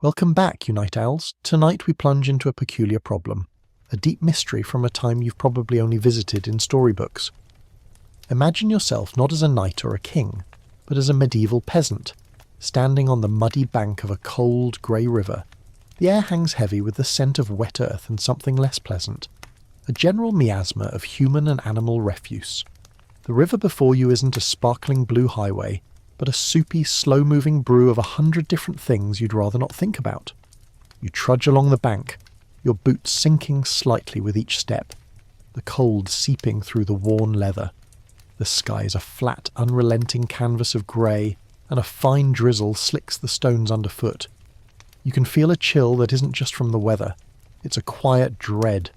Welcome back, you night owls. Tonight we plunge into a peculiar problem, a deep mystery from a time you've probably only visited in storybooks. Imagine yourself not as a knight or a king, but as a medieval peasant, standing on the muddy bank of a cold, grey river. The air hangs heavy with the scent of wet earth and something less pleasant, a general miasma of human and animal refuse. The river before you isn't a sparkling blue highway, but a soupy, slow-moving brew of 100 different things you'd rather not think about. You trudge along the bank, your boots sinking slightly with each step, the cold seeping through the worn leather. The sky is a flat, unrelenting canvas of grey, and a fine drizzle slicks the stones underfoot. You can feel a chill that isn't just from the weather. It's a quiet dread,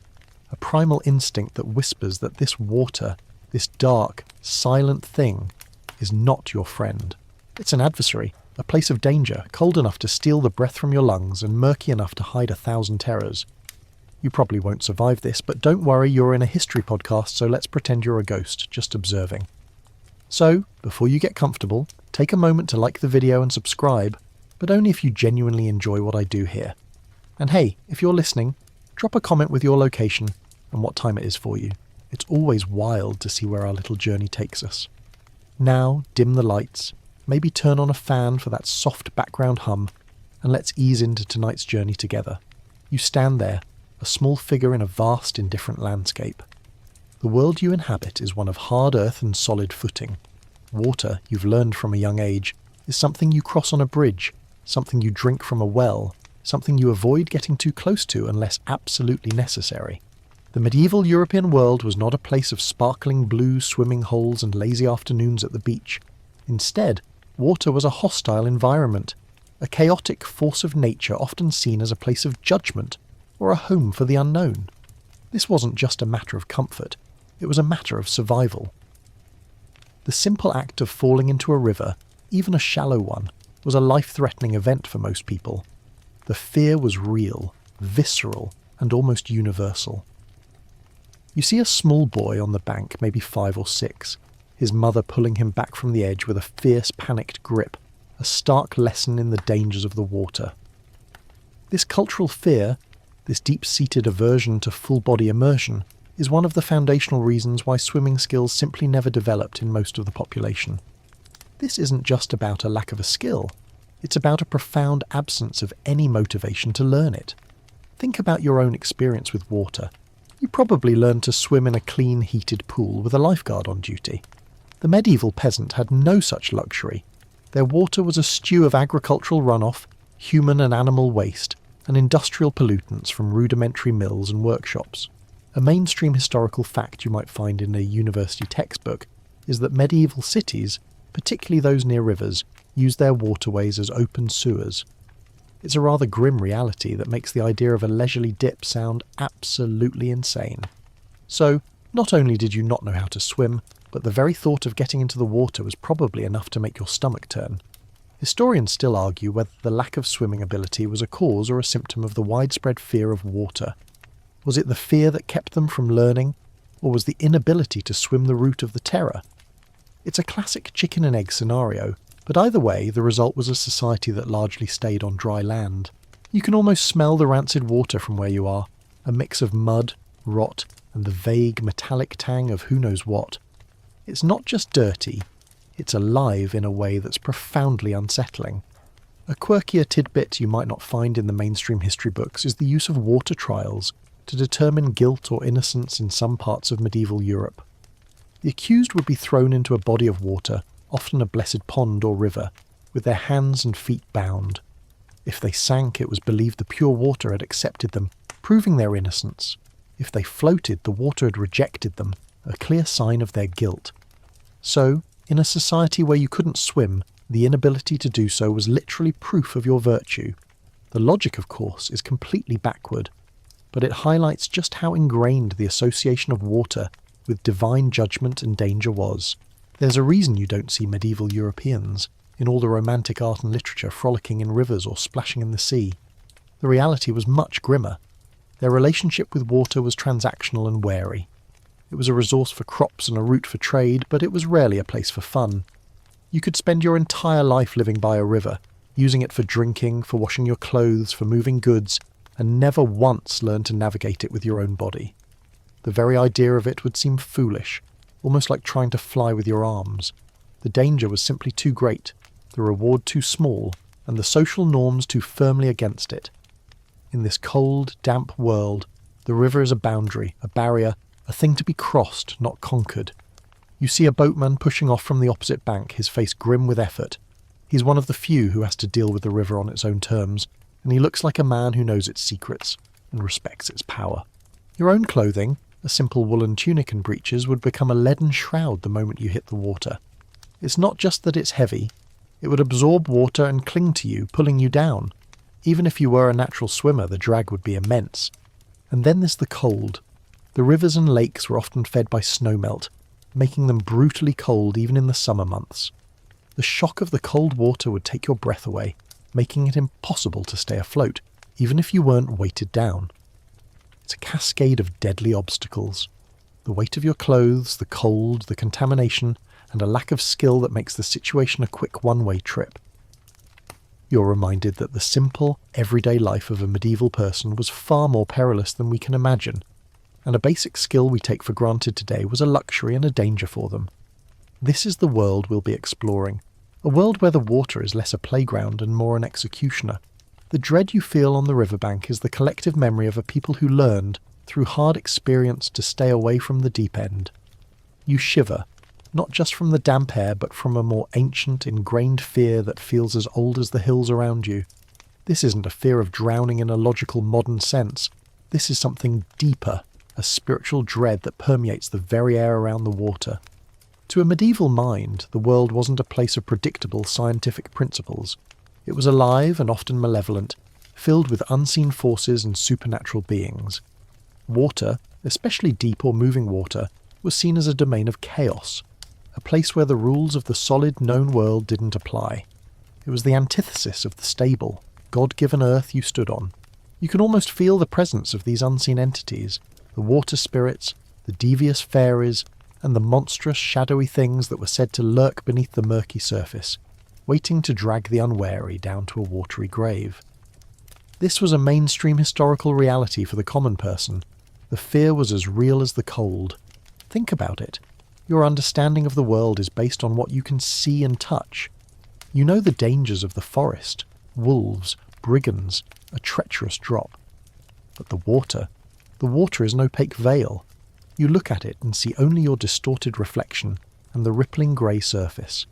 a primal instinct that whispers that this water, this dark, silent thing, is not your friend. It's an adversary, a place of danger, cold enough to steal the breath from your lungs and murky enough to hide 1,000 terrors. You probably won't survive this, but don't worry, you're in a history podcast, so let's pretend you're a ghost, just observing. So, before you get comfortable, take a moment to like the video and subscribe, but only if you genuinely enjoy what I do here. And hey, if you're listening, drop a comment with your location and what time it is for you. It's always wild to see where our little journey takes us. Now, dim the lights, maybe turn on a fan for that soft background hum, and let's ease into tonight's journey together. You stand there, a small figure in a vast, indifferent landscape. The world you inhabit is one of hard earth and solid footing. Water, you've learned from a young age, is something you cross on a bridge, something you drink from a well, something you avoid getting too close to unless absolutely necessary. The medieval European world was not a place of sparkling blue swimming holes and lazy afternoons at the beach. Instead, water was a hostile environment, a chaotic force of nature often seen as a place of judgment or a home for the unknown. This wasn't just a matter of comfort, it was a matter of survival. The simple act of falling into a river, even a shallow one, was a life-threatening event for most people. The fear was real, visceral, and almost universal. You see a small boy on the bank, maybe 5 or 6, his mother pulling him back from the edge with a fierce, panicked grip, a stark lesson in the dangers of the water. This cultural fear, this deep-seated aversion to full-body immersion, is one of the foundational reasons why swimming skills simply never developed in most of the population. This isn't just about a lack of a skill, it's about a profound absence of any motivation to learn it. Think about your own experience with water. You probably learned to swim in a clean, heated pool with a lifeguard on duty. The medieval peasant had no such luxury. Their water was a stew of agricultural runoff, human and animal waste, and industrial pollutants from rudimentary mills and workshops. A mainstream historical fact you might find in a university textbook is that medieval cities, particularly those near rivers, used their waterways as open sewers. It's a rather grim reality that makes the idea of a leisurely dip sound absolutely insane. So, not only did you not know how to swim, but the very thought of getting into the water was probably enough to make your stomach turn. Historians still argue whether the lack of swimming ability was a cause or a symptom of the widespread fear of water. Was it the fear that kept them from learning, or was the inability to swim the route of the terror? It's a classic chicken and egg scenario, but either way, the result was a society that largely stayed on dry land. You can almost smell the rancid water from where you are, a mix of mud, rot, and the vague metallic tang of who knows what. It's not just dirty, it's alive in a way that's profoundly unsettling. A quirkier tidbit you might not find in the mainstream history books is the use of water trials to determine guilt or innocence in some parts of medieval Europe. The accused would be thrown into a body of water, often a blessed pond or river, with their hands and feet bound. If they sank, it was believed the pure water had accepted them, proving their innocence. If they floated, the water had rejected them, a clear sign of their guilt. So, in a society where you couldn't swim, the inability to do so was literally proof of your virtue. The logic, of course, is completely backward, but it highlights just how ingrained the association of water with divine judgment and danger was. There's a reason you don't see medieval Europeans, in all the romantic art and literature, frolicking in rivers or splashing in the sea. The reality was much grimmer. Their relationship with water was transactional and wary. It was a resource for crops and a route for trade, but it was rarely a place for fun. You could spend your entire life living by a river, using it for drinking, for washing your clothes, for moving goods, and never once learn to navigate it with your own body. The very idea of it would seem foolish, almost like trying to fly with your arms. The danger was simply too great, the reward too small, and the social norms too firmly against it. In this cold, damp world, the river is a boundary, a barrier, a thing to be crossed, not conquered. You see a boatman pushing off from the opposite bank, his face grim with effort. He's one of the few who has to deal with the river on its own terms, and he looks like a man who knows its secrets and respects its power. Your own clothing, a simple woolen tunic and breeches, would become a leaden shroud the moment you hit the water. It's not just that it's heavy, it would absorb water and cling to you, pulling you down. Even if you were a natural swimmer, the drag would be immense. And then there's the cold. The rivers and lakes were often fed by snowmelt, making them brutally cold even in the summer months. The shock of the cold water would take your breath away, making it impossible to stay afloat, even if you weren't weighted down. It's a cascade of deadly obstacles. The weight of your clothes, the cold, the contamination, and a lack of skill that makes the situation a quick one-way trip. You're reminded that the simple, everyday life of a medieval person was far more perilous than we can imagine, and a basic skill we take for granted today was a luxury and a danger for them. This is the world we'll be exploring, a world where the water is less a playground and more an executioner. The dread you feel on the riverbank is the collective memory of a people who learned, through hard experience, to stay away from the deep end. You shiver, not just from the damp air, but from a more ancient, ingrained fear that feels as old as the hills around you. This isn't a fear of drowning in a logical modern sense. This is something deeper, a spiritual dread that permeates the very air around the water. To a medieval mind, the world wasn't a place of predictable scientific principles. It was alive and often malevolent, filled with unseen forces and supernatural beings. Water, especially deep or moving water, was seen as a domain of chaos, a place where the rules of the solid known world didn't apply. It was the antithesis of the stable, God-given earth you stood on. You can almost feel the presence of these unseen entities, the water spirits, the devious fairies, and the monstrous shadowy things that were said to lurk beneath the murky surface, waiting to drag the unwary down to a watery grave. This was a mainstream historical reality for the common person. The fear was as real as the cold. Think about it. Your understanding of the world is based on what you can see and touch. You know the dangers of the forest, wolves, brigands, a treacherous drop. But the water is an opaque veil. You look at it and see only your distorted reflection and the rippling grey surface.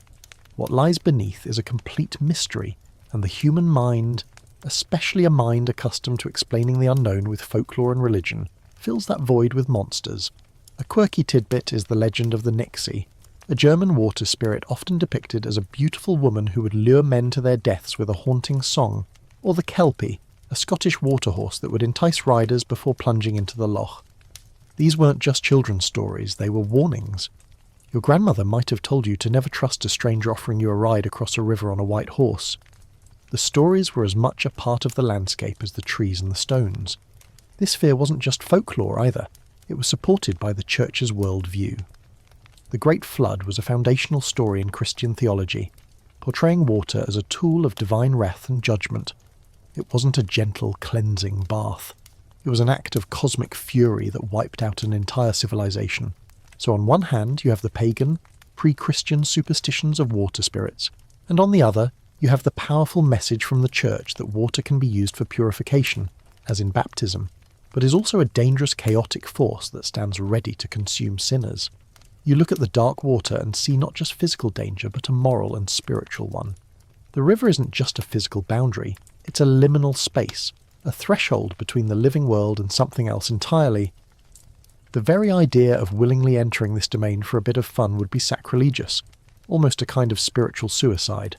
What lies beneath is a complete mystery, and the human mind, especially a mind accustomed to explaining the unknown with folklore and religion, fills that void with monsters. A quirky tidbit is the legend of the Nixie, a German water spirit often depicted as a beautiful woman who would lure men to their deaths with a haunting song, or the Kelpie, a Scottish waterhorse that would entice riders before plunging into the loch. These weren't just children's stories, they were warnings. Your grandmother might have told you to never trust a stranger offering you a ride across a river on a white horse. The stories were as much a part of the landscape as the trees and the stones. This fear wasn't just folklore either. It was supported by the Church's worldview. The Great Flood was a foundational story in Christian theology, portraying water as a tool of divine wrath and judgment. It wasn't a gentle, cleansing bath. It was an act of cosmic fury that wiped out an entire civilization. So on one hand, you have the pagan, pre-Christian superstitions of water spirits, and on the other, you have the powerful message from the Church that water can be used for purification, as in baptism, but is also a dangerous, chaotic force that stands ready to consume sinners. You look at the dark water and see not just physical danger, but a moral and spiritual one. The river isn't just a physical boundary, it's a liminal space, a threshold between the living world and something else entirely. The very idea of willingly entering this domain for a bit of fun would be sacrilegious, almost a kind of spiritual suicide.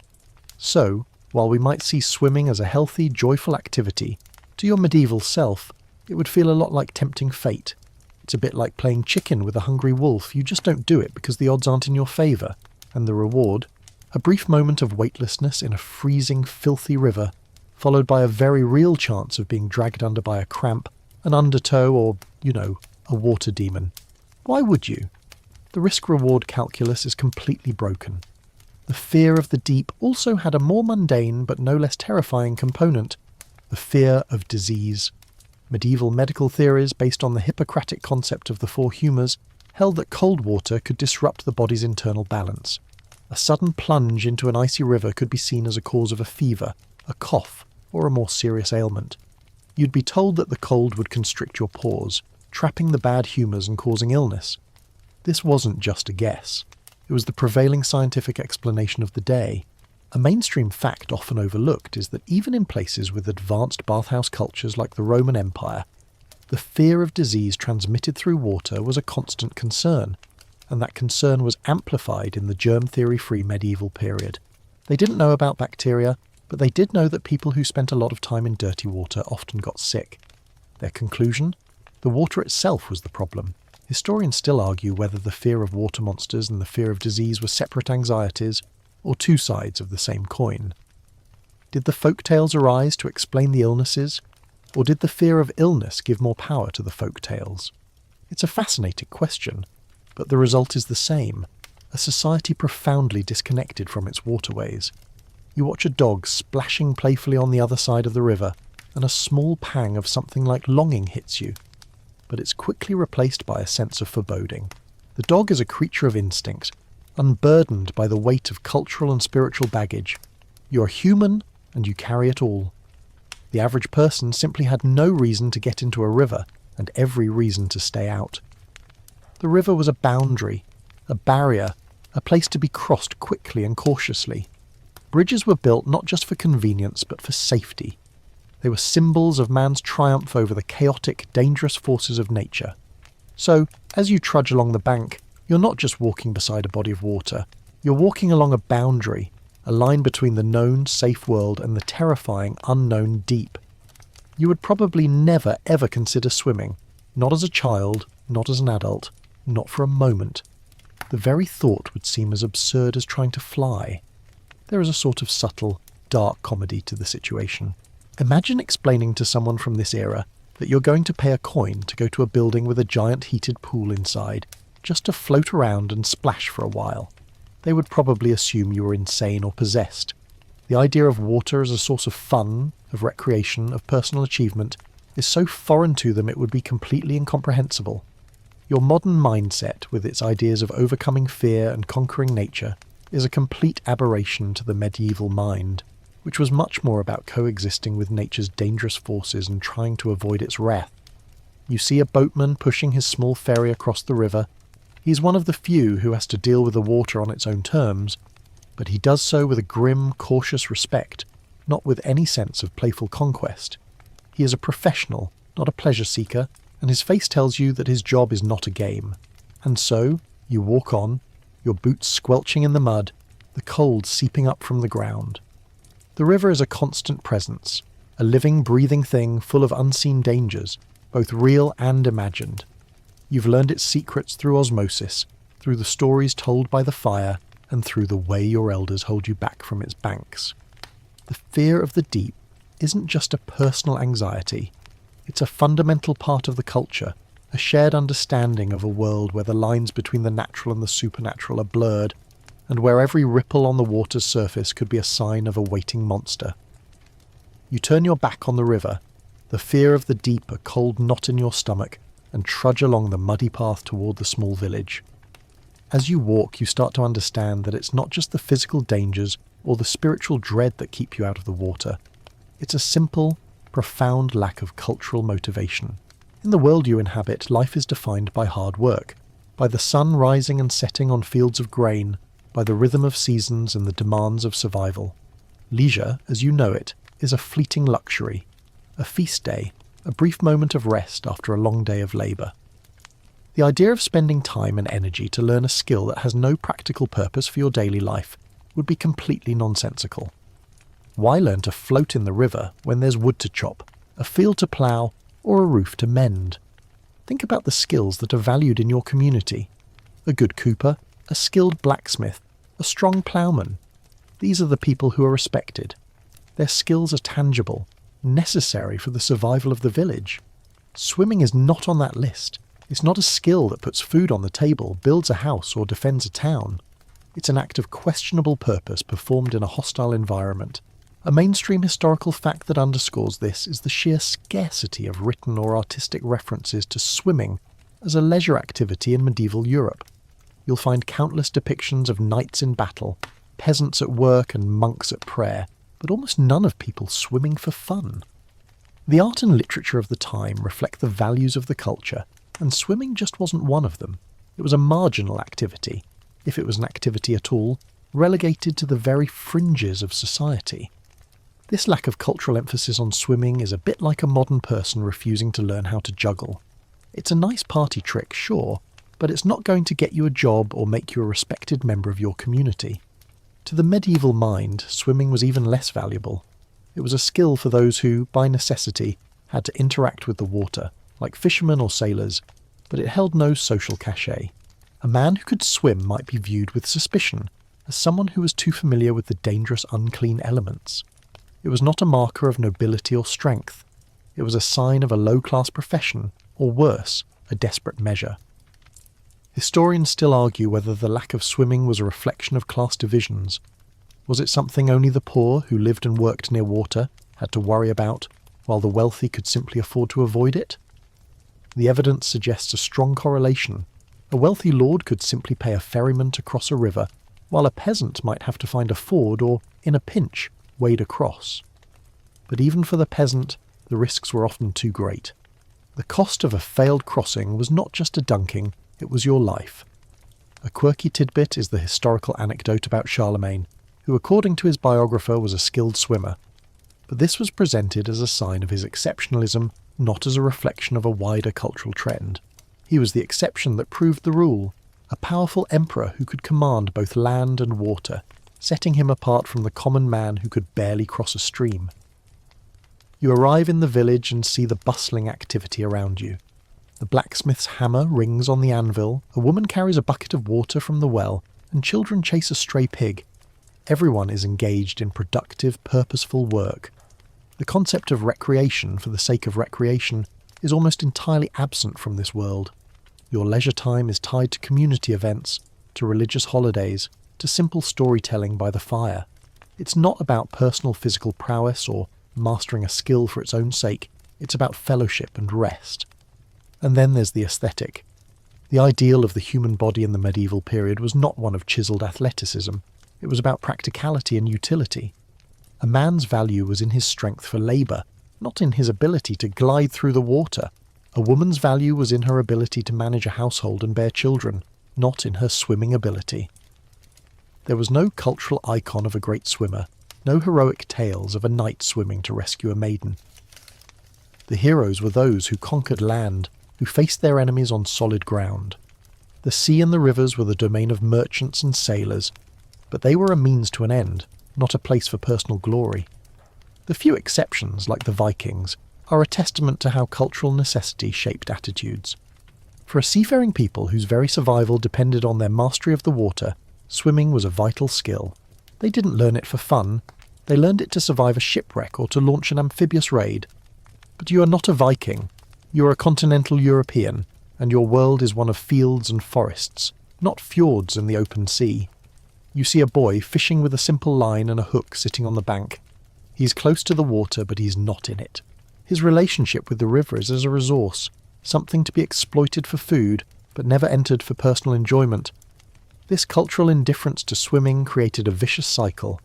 So, while we might see swimming as a healthy, joyful activity, to your medieval self, it would feel a lot like tempting fate. It's a bit like playing chicken with a hungry wolf. You just don't do it because the odds aren't in your favour. And the reward? A brief moment of weightlessness in a freezing, filthy river, followed by a very real chance of being dragged under by a cramp, an undertow, or, a water demon. Why would you? The risk-reward calculus is completely broken. The fear of the deep also had a more mundane but no less terrifying component: the fear of disease. Medieval medical theories, based on the Hippocratic concept of the four humours, held that cold water could disrupt the body's internal balance. A sudden plunge into an icy river could be seen as a cause of a fever, a cough, or a more serious ailment. You'd be told that the cold would constrict your pores, trapping the bad humours and causing illness. This wasn't just a guess. It was the prevailing scientific explanation of the day. A mainstream fact often overlooked is that even in places with advanced bathhouse cultures like the Roman Empire, the fear of disease transmitted through water was a constant concern, and that concern was amplified in the germ theory-free medieval period. They didn't know about bacteria, but they did know that people who spent a lot of time in dirty water often got sick. Their conclusion? The water itself was the problem. Historians still argue whether the fear of water monsters and the fear of disease were separate anxieties, or two sides of the same coin. Did the folk tales arise to explain the illnesses, or did the fear of illness give more power to the folk tales? It's a fascinating question, but the result is the same: a society profoundly disconnected from its waterways. You watch a dog splashing playfully on the other side of the river, and a small pang of something like longing hits you, but it's quickly replaced by a sense of foreboding. The dog is a creature of instinct, unburdened by the weight of cultural and spiritual baggage. You're human, and you carry it all. The average person simply had no reason to get into a river, and every reason to stay out. The river was a boundary, a barrier, a place to be crossed quickly and cautiously. Bridges were built not just for convenience, but for safety. They were symbols of man's triumph over the chaotic, dangerous forces of nature. So, as you trudge along the bank, you're not just walking beside a body of water. You're walking along a boundary, a line between the known, safe world and the terrifying, unknown deep. You would probably never ever consider swimming, not as a child, not as an adult, not for a moment. The very thought would seem as absurd as trying to fly. There is a sort of subtle, dark comedy to the situation. Imagine explaining to someone from this era that you're going to pay a coin to go to a building with a giant heated pool inside, just to float around and splash for a while. They would probably assume you were insane or possessed. The idea of water as a source of fun, of recreation, of personal achievement is so foreign to them it would be completely incomprehensible. Your modern mindset, with its ideas of overcoming fear and conquering nature, is a complete aberration to the medieval mind, which was much more about coexisting with nature's dangerous forces and trying to avoid its wrath. You see a boatman pushing his small ferry across the river. He's one of the few who has to deal with the water on its own terms, but he does so with a grim, cautious respect, not with any sense of playful conquest. He is a professional, not a pleasure seeker, and his face tells you that his job is not a game. And so, you walk on, your boots squelching in the mud, the cold seeping up from the ground. The river is a constant presence, a living, breathing thing full of unseen dangers, both real and imagined. You've learned its secrets through osmosis, through the stories told by the fire, and through the way your elders hold you back from its banks. The fear of the deep isn't just a personal anxiety. It's a fundamental part of the culture, a shared understanding of a world where the lines between the natural and the supernatural are blurred, and where every ripple on the water's surface could be a sign of a waiting monster. You turn your back on the river, the fear of the deep a cold knot in your stomach, and trudge along the muddy path toward the small village. As you walk, you start to understand that it's not just the physical dangers or the spiritual dread that keep you out of the water. It's a simple, profound lack of cultural motivation. In the world you inhabit, life is defined by hard work, by the sun rising and setting on fields of grain, by the rhythm of seasons and the demands of survival. Leisure, as you know it, is a fleeting luxury, a feast day, a brief moment of rest after a long day of labour. The idea of spending time and energy to learn a skill that has no practical purpose for your daily life would be completely nonsensical. Why learn to float in the river when there's wood to chop, a field to plough, or a roof to mend? Think about the skills that are valued in your community. A good cooper, a skilled blacksmith, a strong ploughman. These are the people who are respected. Their skills are tangible, necessary for the survival of the village. Swimming is not on that list. It's not a skill that puts food on the table, builds a house, or defends a town. It's an act of questionable purpose performed in a hostile environment. A mainstream historical fact that underscores this is the sheer scarcity of written or artistic references to swimming as a leisure activity in medieval Europe. You'll find countless depictions of knights in battle, peasants at work and monks at prayer, but almost none of people swimming for fun. The art and literature of the time reflect the values of the culture, and swimming just wasn't one of them. It was a marginal activity, if it was an activity at all, relegated to the very fringes of society. This lack of cultural emphasis on swimming is a bit like a modern person refusing to learn how to juggle. It's a nice party trick, sure, but it's not going to get you a job or make you a respected member of your community. To the medieval mind, swimming was even less valuable. It was a skill for those who, by necessity, had to interact with the water, like fishermen or sailors, but it held no social cachet. A man who could swim might be viewed with suspicion, as someone who was too familiar with the dangerous unclean elements. It was not a marker of nobility or strength. It was a sign of a low-class profession, or worse, a desperate measure. Historians still argue whether the lack of swimming was a reflection of class divisions. Was it something only the poor, who lived and worked near water, had to worry about, while the wealthy could simply afford to avoid it? The evidence suggests a strong correlation. A wealthy lord could simply pay a ferryman to cross a river, while a peasant might have to find a ford or, in a pinch, wade across. But even for the peasant, the risks were often too great. The cost of a failed crossing was not just a dunking, it was your life. A quirky tidbit is the historical anecdote about Charlemagne, who according to his biographer was a skilled swimmer. But this was presented as a sign of his exceptionalism, not as a reflection of a wider cultural trend. He was the exception that proved the rule, a powerful emperor who could command both land and water, setting him apart from the common man who could barely cross a stream. You arrive in the village and see the bustling activity around you. The blacksmith's hammer rings on the anvil, a woman carries a bucket of water from the well, and children chase a stray pig. Everyone is engaged in productive, purposeful work. The concept of recreation for the sake of recreation is almost entirely absent from this world. Your leisure time is tied to community events, to religious holidays, to simple storytelling by the fire. It's not about personal physical prowess or mastering a skill for its own sake, it's about fellowship and rest. And then there's the aesthetic. The ideal of the human body in the medieval period was not one of chiselled athleticism, it was about practicality and utility. A man's value was in his strength for labour, not in his ability to glide through the water. A woman's value was in her ability to manage a household and bear children, not in her swimming ability. There was no cultural icon of a great swimmer, no heroic tales of a knight swimming to rescue a maiden. The heroes were those who conquered land, who faced their enemies on solid ground. The sea and the rivers were the domain of merchants and sailors, but they were a means to an end, not a place for personal glory. The few exceptions, like the Vikings, are a testament to how cultural necessity shaped attitudes. For a seafaring people whose very survival depended on their mastery of the water, swimming was a vital skill. They didn't learn it for fun, they learned it to survive a shipwreck or to launch an amphibious raid. But you are not a Viking, you are a continental European, and your world is one of fields and forests, not fjords in the open sea. You see a boy fishing with a simple line and a hook sitting on the bank. He's close to the water, but he's not in it. His relationship with the river is as a resource, something to be exploited for food, but never entered for personal enjoyment. This cultural indifference to swimming created a vicious cycle.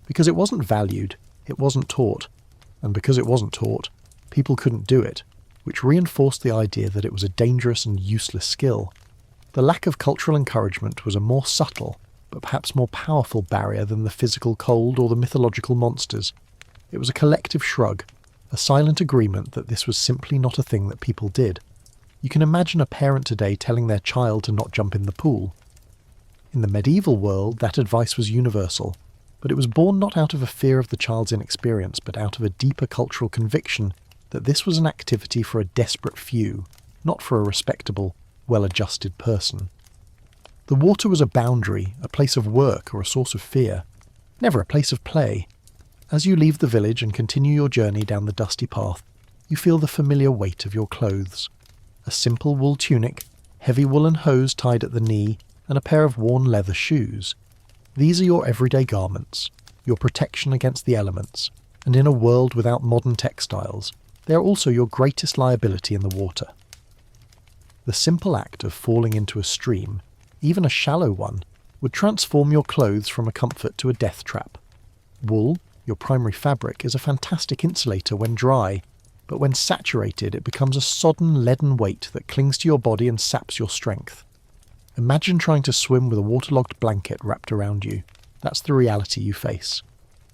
Because it wasn't valued, it wasn't taught. And because it wasn't taught, people couldn't do it, which reinforced the idea that it was a dangerous and useless skill. The lack of cultural encouragement was a more subtle, but perhaps more powerful barrier than the physical cold or the mythological monsters. It was a collective shrug, a silent agreement that this was simply not a thing that people did. You can imagine a parent today telling their child to not jump in the pool. In the medieval world, that advice was universal, but it was born not out of a fear of the child's inexperience, but out of a deeper cultural conviction that this was an activity for a desperate few, not for a respectable, well-adjusted person. The water was a boundary, a place of work or a source of fear, never a place of play. As you leave the village and continue your journey down the dusty path, you feel the familiar weight of your clothes. A simple wool tunic, heavy woolen hose tied at the knee, and a pair of worn leather shoes. These are your everyday garments, your protection against the elements, and in a world without modern textiles, they are also your greatest liability in the water. The simple act of falling into a stream, even a shallow one, would transform your clothes from a comfort to a death trap. Wool, your primary fabric, is a fantastic insulator when dry, but when saturated it becomes a sodden leaden weight that clings to your body and saps your strength. Imagine trying to swim with a waterlogged blanket wrapped around you. That's the reality you face.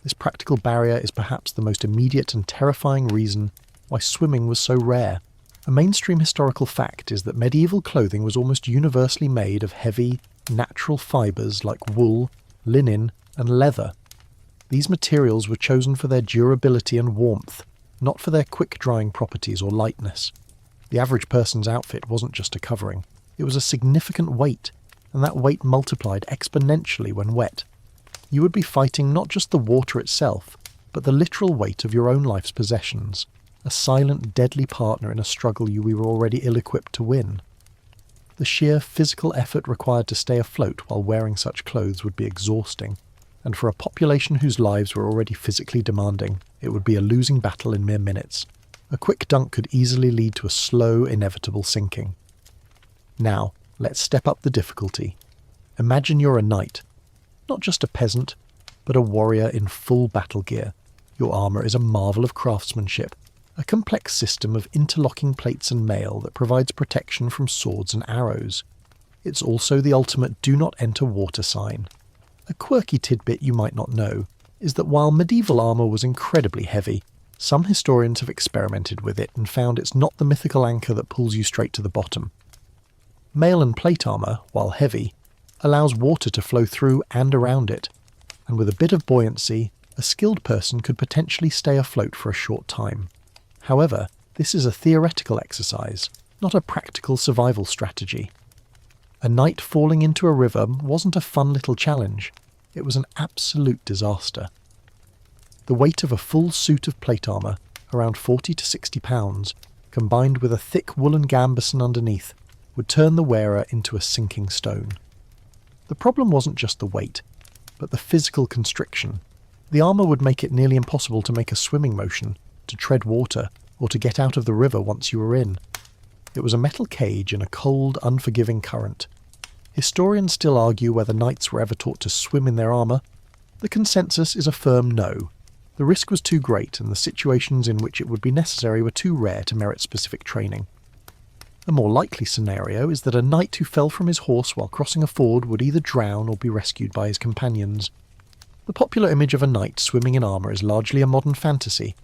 This practical barrier is perhaps the most immediate and terrifying reason why swimming was so rare. A mainstream historical fact is that medieval clothing was almost universally made of heavy, natural fibres like wool, linen, and leather. These materials were chosen for their durability and warmth, not for their quick-drying properties or lightness. The average person's outfit wasn't just a covering. It was a significant weight, and that weight multiplied exponentially when wet. You would be fighting not just the water itself, but the literal weight of your own life's possessions, a silent, deadly partner in a struggle you were already ill-equipped to win. The sheer physical effort required to stay afloat while wearing such clothes would be exhausting, and for a population whose lives were already physically demanding, it would be a losing battle in mere minutes. A quick dunk could easily lead to a slow, inevitable sinking. Now, let's step up the difficulty. Imagine you're a knight. Not just a peasant, but a warrior in full battle gear. Your armour is a marvel of craftsmanship, a complex system of interlocking plates and mail that provides protection from swords and arrows. It's also the ultimate do not enter water sign. A quirky tidbit you might not know is that while medieval armour was incredibly heavy, some historians have experimented with it and found it's not the mythical anchor that pulls you straight to the bottom. Mail and plate armour, while heavy, allows water to flow through and around it, and with a bit of buoyancy, a skilled person could potentially stay afloat for a short time. However, this is a theoretical exercise, not a practical survival strategy. A knight falling into a river wasn't a fun little challenge, it was an absolute disaster. The weight of a full suit of plate armour, around 40 to 60 pounds, combined with a thick woolen gambeson underneath, would turn the wearer into a sinking stone. The problem wasn't just the weight, but the physical constriction. The armour would make it nearly impossible to make a swimming motion, to tread water, or to get out of the river once you were in. It was a metal cage in a cold, unforgiving current. Historians still argue whether knights were ever taught to swim in their armour. The consensus is a firm no. The risk was too great, and the situations in which it would be necessary were too rare to merit specific training. A more likely scenario is that a knight who fell from his horse while crossing a ford would either drown or be rescued by his companions. The popular image of a knight swimming in armour is largely a modern fantasy,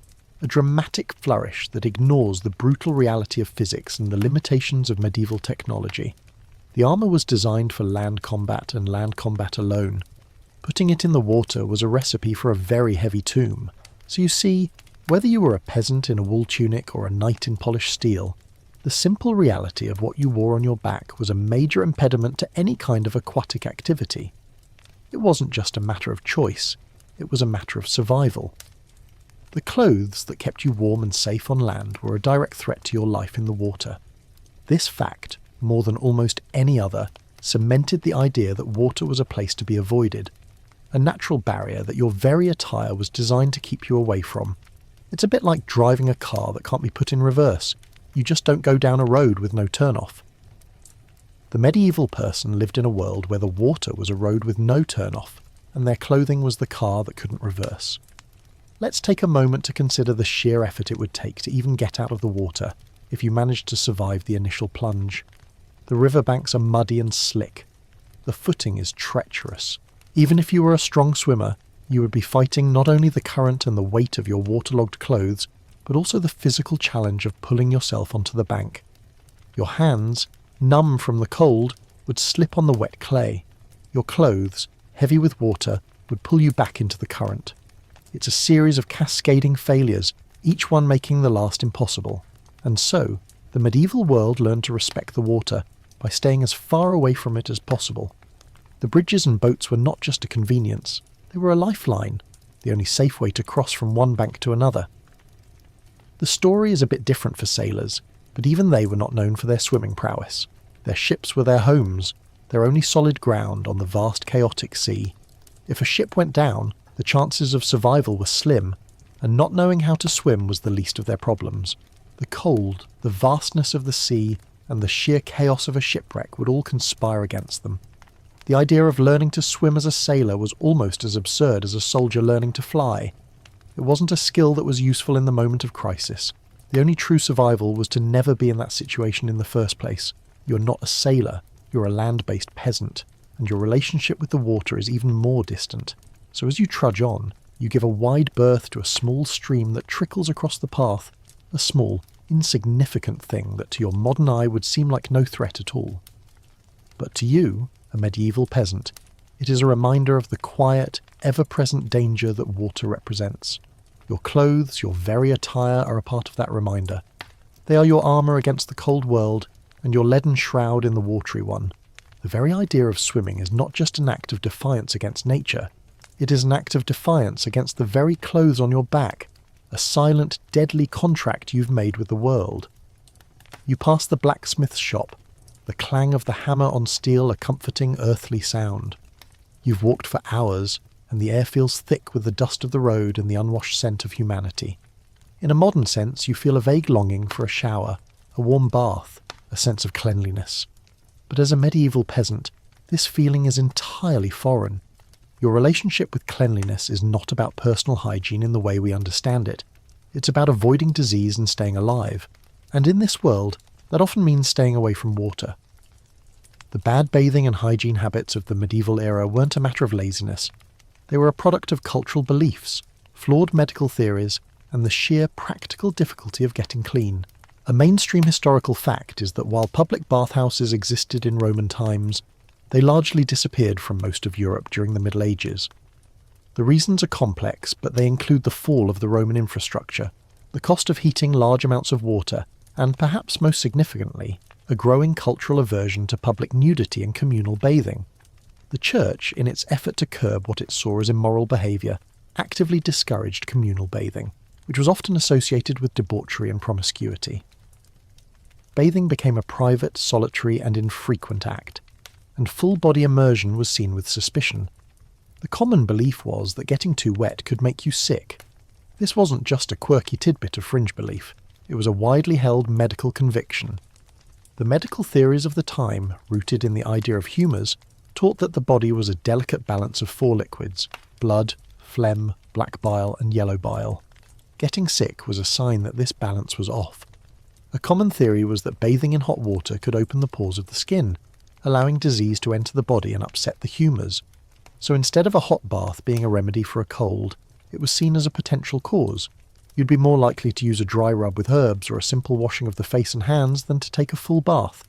a dramatic flourish that ignores the brutal reality of physics and the limitations of medieval technology. The armour was designed for land combat and land combat alone. Putting it in the water was a recipe for a very heavy tomb. So you see, whether you were a peasant in a wool tunic or a knight in polished steel, the simple reality of what you wore on your back was a major impediment to any kind of aquatic activity. It wasn't just a matter of choice, it was a matter of survival. The clothes that kept you warm and safe on land were a direct threat to your life in the water. This fact, more than almost any other, cemented the idea that water was a place to be avoided, a natural barrier that your very attire was designed to keep you away from. It's a bit like driving a car that can't be put in reverse. You just don't go down a road with no turn-off. The medieval person lived in a world where the water was a road with no turn-off, and their clothing was the car that couldn't reverse. Let's take a moment to consider the sheer effort it would take to even get out of the water if you managed to survive the initial plunge. The riverbanks are muddy and slick. The footing is treacherous. Even if you were a strong swimmer, you would be fighting not only the current and the weight of your waterlogged clothes, but also the physical challenge of pulling yourself onto the bank. Your hands, numb from the cold, would slip on the wet clay. Your clothes, heavy with water, would pull you back into the current. It's a series of cascading failures, each one making the last impossible. And so, the medieval world learned to respect the water by staying as far away from it as possible. The bridges and boats were not just a convenience, they were a lifeline, the only safe way to cross from one bank to another. The story is a bit different for sailors, but even they were not known for their swimming prowess. Their ships were their homes, their only solid ground on the vast chaotic sea. If a ship went down, the chances of survival were slim, and not knowing how to swim was the least of their problems. The cold, the vastness of the sea, and the sheer chaos of a shipwreck would all conspire against them. The idea of learning to swim as a sailor was almost as absurd as a soldier learning to fly. It wasn't a skill that was useful in the moment of crisis. The only true survival was to never be in that situation in the first place. You're not a sailor, you're a land-based peasant, and your relationship with the water is even more distant. So as you trudge on, you give a wide berth to a small stream that trickles across the path, a small, insignificant thing that to your modern eye would seem like no threat at all. But to you, a medieval peasant, it is a reminder of the quiet, ever-present danger that water represents. Your clothes, your very attire are a part of that reminder. They are your armour against the cold world, and your leaden shroud in the watery one. The very idea of swimming is not just an act of defiance against nature, it is an act of defiance against the very clothes on your back, a silent, deadly contract you've made with the world. You pass the blacksmith's shop, the clang of the hammer on steel a comforting earthly sound. You've walked for hours, and the air feels thick with the dust of the road and the unwashed scent of humanity. In a modern sense, you feel a vague longing for a shower, a warm bath, a sense of cleanliness. But as a medieval peasant, this feeling is entirely foreign. Your relationship with cleanliness is not about personal hygiene in the way we understand it. It's about avoiding disease and staying alive. And in this world, that often means staying away from water. The bad bathing and hygiene habits of the medieval era weren't a matter of laziness. They were a product of cultural beliefs, flawed medical theories, and the sheer practical difficulty of getting clean. A mainstream historical fact is that while public bathhouses existed in Roman times, they largely disappeared from most of Europe during the Middle Ages. The reasons are complex, but they include the fall of the Roman infrastructure, the cost of heating large amounts of water, and perhaps most significantly, a growing cultural aversion to public nudity and communal bathing. The Church, in its effort to curb what it saw as immoral behaviour, actively discouraged communal bathing, which was often associated with debauchery and promiscuity. Bathing became a private, solitary and infrequent act, and full-body immersion was seen with suspicion. The common belief was that getting too wet could make you sick. This wasn't just a quirky tidbit of fringe belief, it was a widely held medical conviction. The medical theories of the time, rooted in the idea of humours, taught that the body was a delicate balance of four liquids: blood, phlegm, black bile and yellow bile. Getting sick was a sign that this balance was off. A common theory was that bathing in hot water could open the pores of the skin, allowing disease to enter the body and upset the humours. So instead of a hot bath being a remedy for a cold, it was seen as a potential cause. You'd be more likely to use a dry rub with herbs or a simple washing of the face and hands than to take a full bath.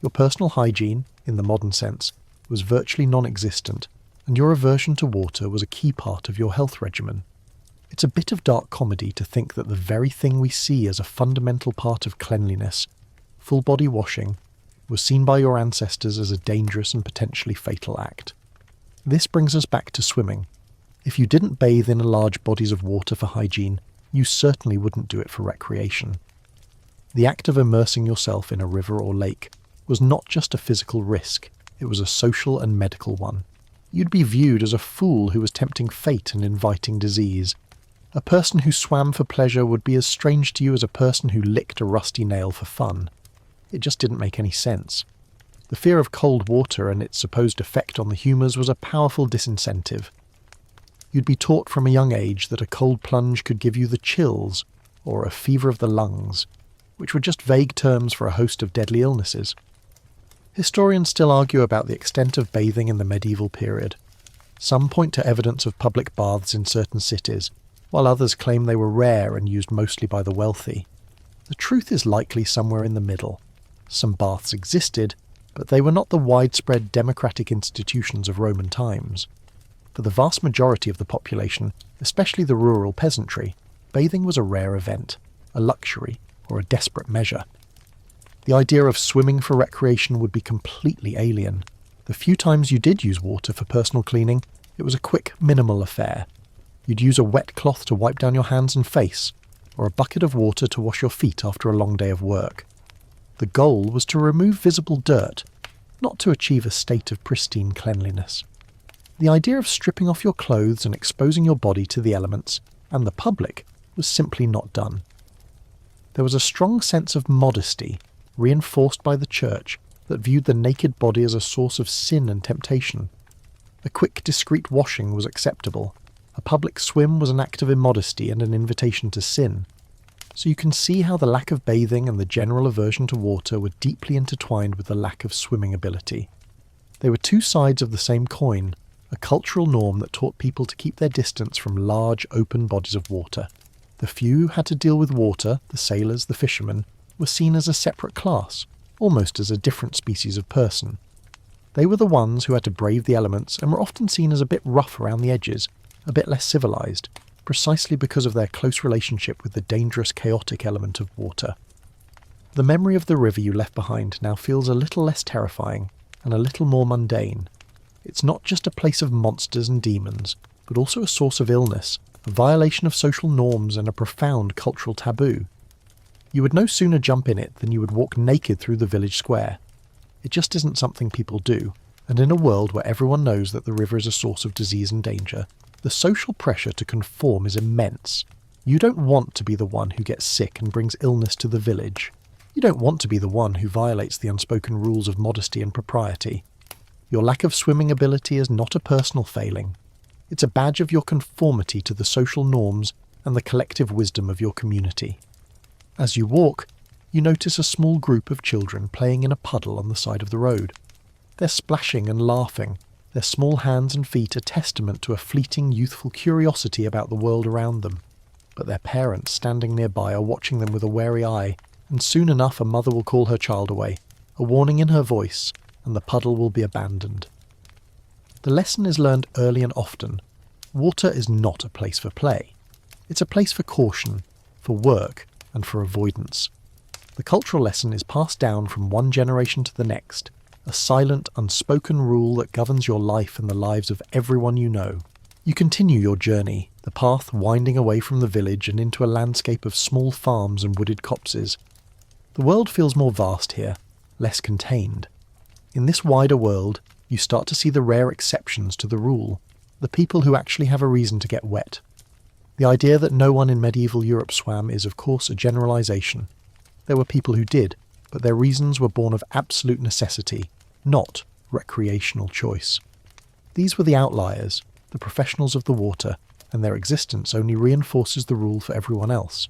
Your personal hygiene, in the modern sense, was virtually non-existent, and your aversion to water was a key part of your health regimen. It's a bit of dark comedy to think that the very thing we see as a fundamental part of cleanliness, full-body washing, was seen by your ancestors as a dangerous and potentially fatal act. This brings us back to swimming. If you didn't bathe in large bodies of water for hygiene, you certainly wouldn't do it for recreation. The act of immersing yourself in a river or lake was not just a physical risk, it was a social and medical one. You'd be viewed as a fool who was tempting fate and inviting disease. A person who swam for pleasure would be as strange to you as a person who licked a rusty nail for fun. It just didn't make any sense. The fear of cold water and its supposed effect on the humours was a powerful disincentive. You'd be taught from a young age that a cold plunge could give you the chills, or a fever of the lungs, which were just vague terms for a host of deadly illnesses. Historians still argue about the extent of bathing in the medieval period. Some point to evidence of public baths in certain cities, while others claim they were rare and used mostly by the wealthy. The truth is likely somewhere in the middle. Some baths existed, but they were not the widespread democratic institutions of Roman times. For the vast majority of the population, especially the rural peasantry, bathing was a rare event, a luxury, or a desperate measure. The idea of swimming for recreation would be completely alien. The few times you did use water for personal cleaning, it was a quick, minimal affair. You'd use a wet cloth to wipe down your hands and face, or a bucket of water to wash your feet after a long day of work. The goal was to remove visible dirt, not to achieve a state of pristine cleanliness. The idea of stripping off your clothes and exposing your body to the elements and the public was simply not done. There was a strong sense of modesty, reinforced by the church, that viewed the naked body as a source of sin and temptation. A quick, discreet washing was acceptable. A public swim was an act of immodesty and an invitation to sin. So you can see how the lack of bathing and the general aversion to water were deeply intertwined with the lack of swimming ability. They were two sides of the same coin, a cultural norm that taught people to keep their distance from large, open bodies of water. The few who had to deal with water, the sailors, the fishermen, were seen as a separate class, almost as a different species of person. They were the ones who had to brave the elements and were often seen as a bit rough around the edges, a bit less civilized, precisely because of their close relationship with the dangerous, chaotic element of water. The memory of the river you left behind now feels a little less terrifying and a little more mundane. It's not just a place of monsters and demons, but also a source of illness, a violation of social norms and a profound cultural taboo. You would no sooner jump in it than you would walk naked through the village square. It just isn't something people do, and in a world where everyone knows that the river is a source of disease and danger, the social pressure to conform is immense. You don't want to be the one who gets sick and brings illness to the village. You don't want to be the one who violates the unspoken rules of modesty and propriety. Your lack of swimming ability is not a personal failing. It's a badge of your conformity to the social norms and the collective wisdom of your community. As you walk, you notice a small group of children playing in a puddle on the side of the road. They're splashing and laughing, their small hands and feet a testament to a fleeting youthful curiosity about the world around them. But their parents standing nearby are watching them with a wary eye, and soon enough a mother will call her child away, a warning in her voice, and the puddle will be abandoned. The lesson is learned early and often. Water is not a place for play. It's a place for caution, for work, and for avoidance. The cultural lesson is passed down from one generation to the next, a silent, unspoken rule that governs your life and the lives of everyone you know. You continue your journey, the path winding away from the village and into a landscape of small farms and wooded copses. The world feels more vast here, less contained. In this wider world, you start to see the rare exceptions to the rule, the people who actually have a reason to get wet. The idea that no one in medieval Europe swam is, of course, a generalization. There were people who did, but their reasons were born of absolute necessity, not recreational choice. These were the outliers, the professionals of the water, and their existence only reinforces the rule for everyone else.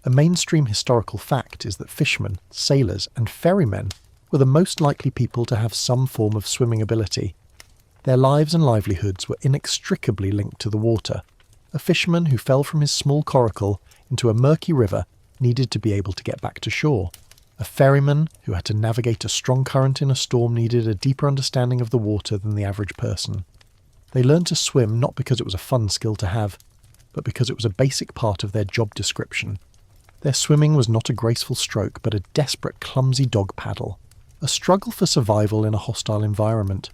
A mainstream historical fact is that fishermen, sailors, and ferrymen were the most likely people to have some form of swimming ability. Their lives and livelihoods were inextricably linked to the water. A fisherman who fell from his small coracle into a murky river needed to be able to get back to shore. A ferryman who had to navigate a strong current in a storm needed a deeper understanding of the water than the average person. They learned to swim not because it was a fun skill to have, but because it was a basic part of their job description. Their swimming was not a graceful stroke, but a desperate, clumsy dog paddle. A struggle for survival in a hostile environment.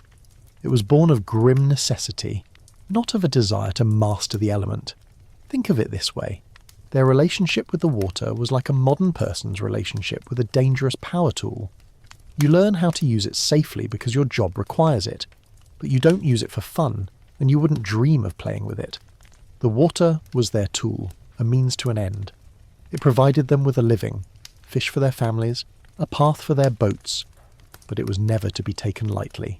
It was born of grim necessity, not of a desire to master the element. Think of it this way. Their relationship with the water was like a modern person's relationship with a dangerous power tool. You learn how to use it safely because your job requires it, but you don't use it for fun, and you wouldn't dream of playing with it. The water was their tool, a means to an end. It provided them with a living, fish for their families, a path for their boats, but it was never to be taken lightly.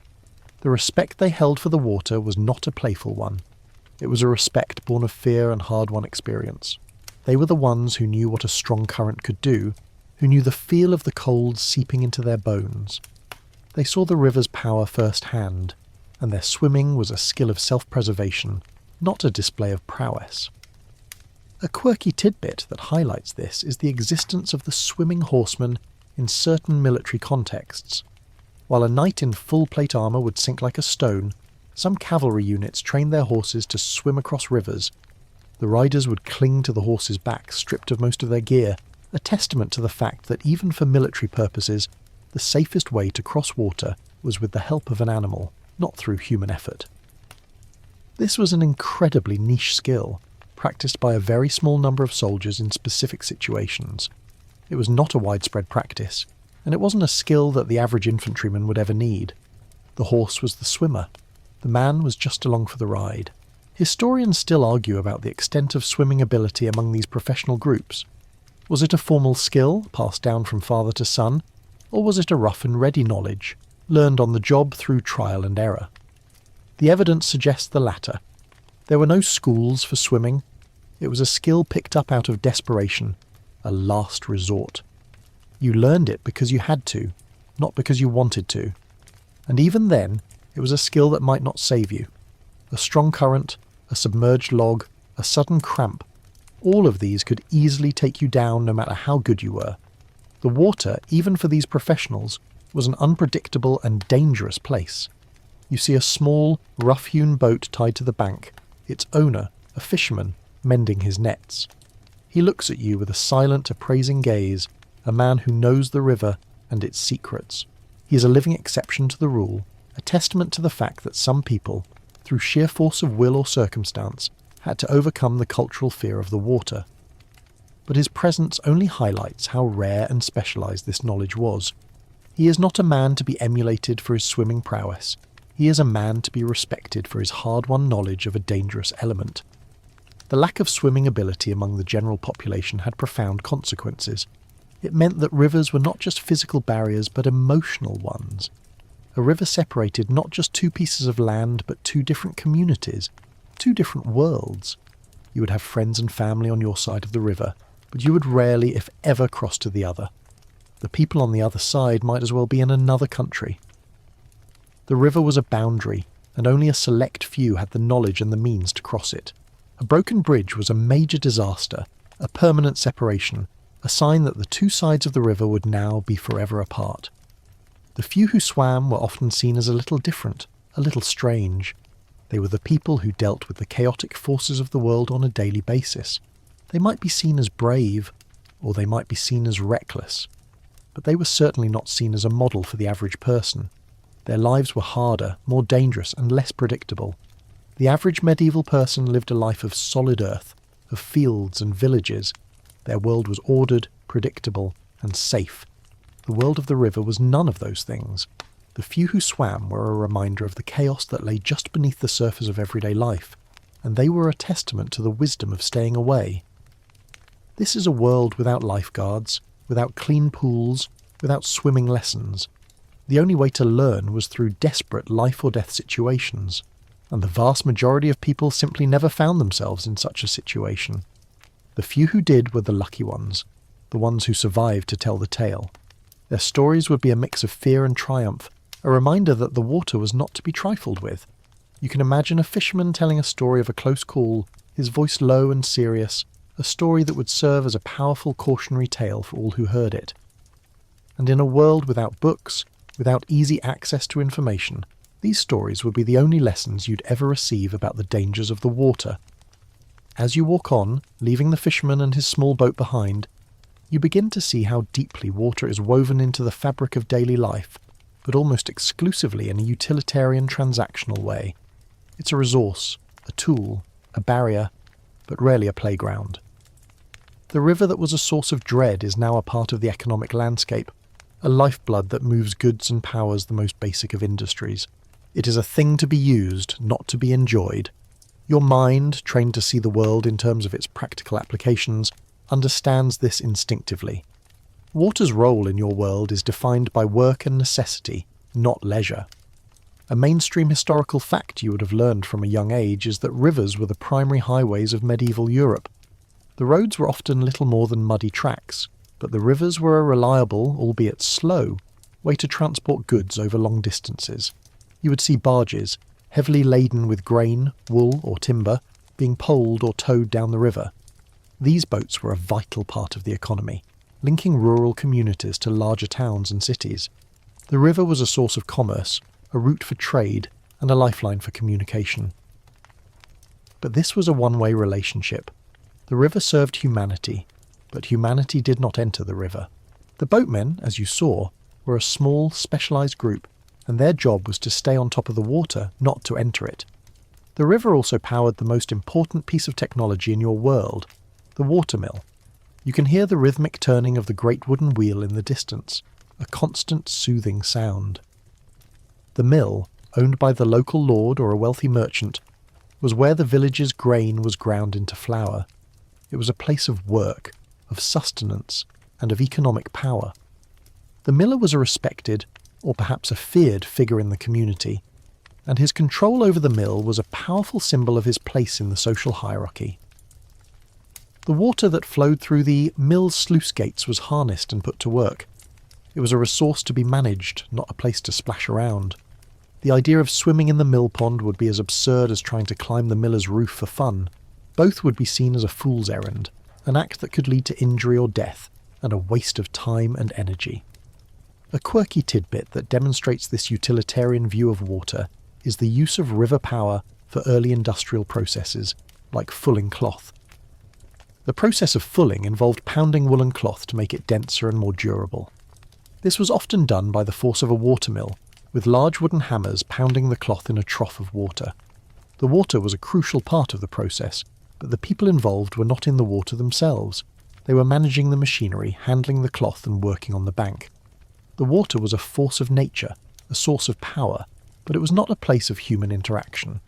The respect they held for the water was not a playful one. It was a respect born of fear and hard-won experience. They were the ones who knew what a strong current could do, who knew the feel of the cold seeping into their bones. They saw the river's power firsthand, and their swimming was a skill of self-preservation, not a display of prowess. A quirky tidbit that highlights this is the existence of the swimming horseman in certain military contexts. While a knight in full plate armour would sink like a stone, some cavalry units trained their horses to swim across rivers. The riders would cling to the horses' backs, stripped of most of their gear, a testament to the fact that even for military purposes, the safest way to cross water was with the help of an animal, not through human effort. This was an incredibly niche skill, practiced by a very small number of soldiers in specific situations. It was not a widespread practice, and it wasn't a skill that the average infantryman would ever need. The horse was the swimmer. The man was just along for the ride. Historians still argue about the extent of swimming ability among these professional groups. Was it a formal skill passed down from father to son, or was it a rough and ready knowledge, learned on the job through trial and error? The evidence suggests the latter. There were no schools for swimming. It was a skill picked up out of desperation, a last resort. You learned it because you had to, not because you wanted to. And even then, it was a skill that might not save you. A strong current, a submerged log, a sudden cramp, all of these could easily take you down no matter how good you were. The water, even for these professionals, was an unpredictable and dangerous place. You see a small, rough-hewn boat tied to the bank, its owner, a fisherman, mending his nets. He looks at you with a silent, appraising gaze, a man who knows the river and its secrets. He is a living exception to the rule, a testament to the fact that some people, through sheer force of will or circumstance, had to overcome the cultural fear of the water. But his presence only highlights how rare and specialised this knowledge was. He is not a man to be emulated for his swimming prowess. He is a man to be respected for his hard-won knowledge of a dangerous element. The lack of swimming ability among the general population had profound consequences. It meant that rivers were not just physical barriers but emotional ones. A river separated not just two pieces of land but two different communities, two different worlds. You would have friends and family on your side of the river, but you would rarely, if ever, cross to the other. The people on the other side might as well be in another country. The river was a boundary, and only a select few had the knowledge and the means to cross it. A broken bridge was a major disaster, a permanent separation, a sign that the two sides of the river would now be forever apart. The few who swam were often seen as a little different, a little strange. They were the people who dealt with the chaotic forces of the world on a daily basis. They might be seen as brave, or they might be seen as reckless. But they were certainly not seen as a model for the average person. Their lives were harder, more dangerous, and less predictable. The average medieval person lived a life of solid earth, of fields and villages. Their world was ordered, predictable, and safe. The world of the river was none of those things. The few who swam were a reminder of the chaos that lay just beneath the surface of everyday life, and they were a testament to the wisdom of staying away. This is a world without lifeguards, without clean pools, without swimming lessons. The only way to learn was through desperate life-or-death situations, and the vast majority of people simply never found themselves in such a situation. The few who did were the lucky ones, the ones who survived to tell the tale. Their stories would be a mix of fear and triumph, a reminder that the water was not to be trifled with. You can imagine a fisherman telling a story of a close call, his voice low and serious, a story that would serve as a powerful cautionary tale for all who heard it. And in a world without books, without easy access to information, these stories would be the only lessons you'd ever receive about the dangers of the water. As you walk on, leaving the fisherman and his small boat behind, you begin to see how deeply water is woven into the fabric of daily life, but almost exclusively in a utilitarian transactional way. It's a resource, a tool, a barrier, but rarely a playground. The river that was a source of dread is now a part of the economic landscape, a lifeblood that moves goods and powers the most basic of industries. It is a thing to be used, not to be enjoyed. Your mind, trained to see the world in terms of its practical applications, understands this instinctively. Water's role in your world is defined by work and necessity, not leisure. A mainstream historical fact you would have learned from a young age is that rivers were the primary highways of medieval Europe. The roads were often little more than muddy tracks, but the rivers were a reliable, albeit slow, way to transport goods over long distances. You would see barges, heavily laden with grain, wool or timber, being poled or towed down the river. These boats were a vital part of the economy, linking rural communities to larger towns and cities. The river was a source of commerce, a route for trade, and a lifeline for communication. But this was a one-way relationship. The river served humanity, but humanity did not enter the river. The boatmen, as you saw, were a small, specialised group, and their job was to stay on top of the water, not to enter it. The river also powered the most important piece of technology in your world, the watermill. You can hear the rhythmic turning of the great wooden wheel in the distance, a constant soothing sound. The mill, owned by the local lord or a wealthy merchant, was where the village's grain was ground into flour. It was a place of work, of sustenance, and of economic power. The miller was a respected, or perhaps a feared, figure in the community, and his control over the mill was a powerful symbol of his place in the social hierarchy. The water that flowed through the mill's sluice gates was harnessed and put to work. It was a resource to be managed, not a place to splash around. The idea of swimming in the mill pond would be as absurd as trying to climb the miller's roof for fun. Both would be seen as a fool's errand, an act that could lead to injury or death, and a waste of time and energy. A quirky tidbit that demonstrates this utilitarian view of water is the use of river power for early industrial processes, like fulling cloth. The process of fulling involved pounding woolen cloth to make it denser and more durable. This was often done by the force of a watermill, with large wooden hammers pounding the cloth in a trough of water. The water was a crucial part of the process, but the people involved were not in the water themselves. They were managing the machinery, handling the cloth and working on the bank. The water was a force of nature, a source of power, but it was not a place of human interaction.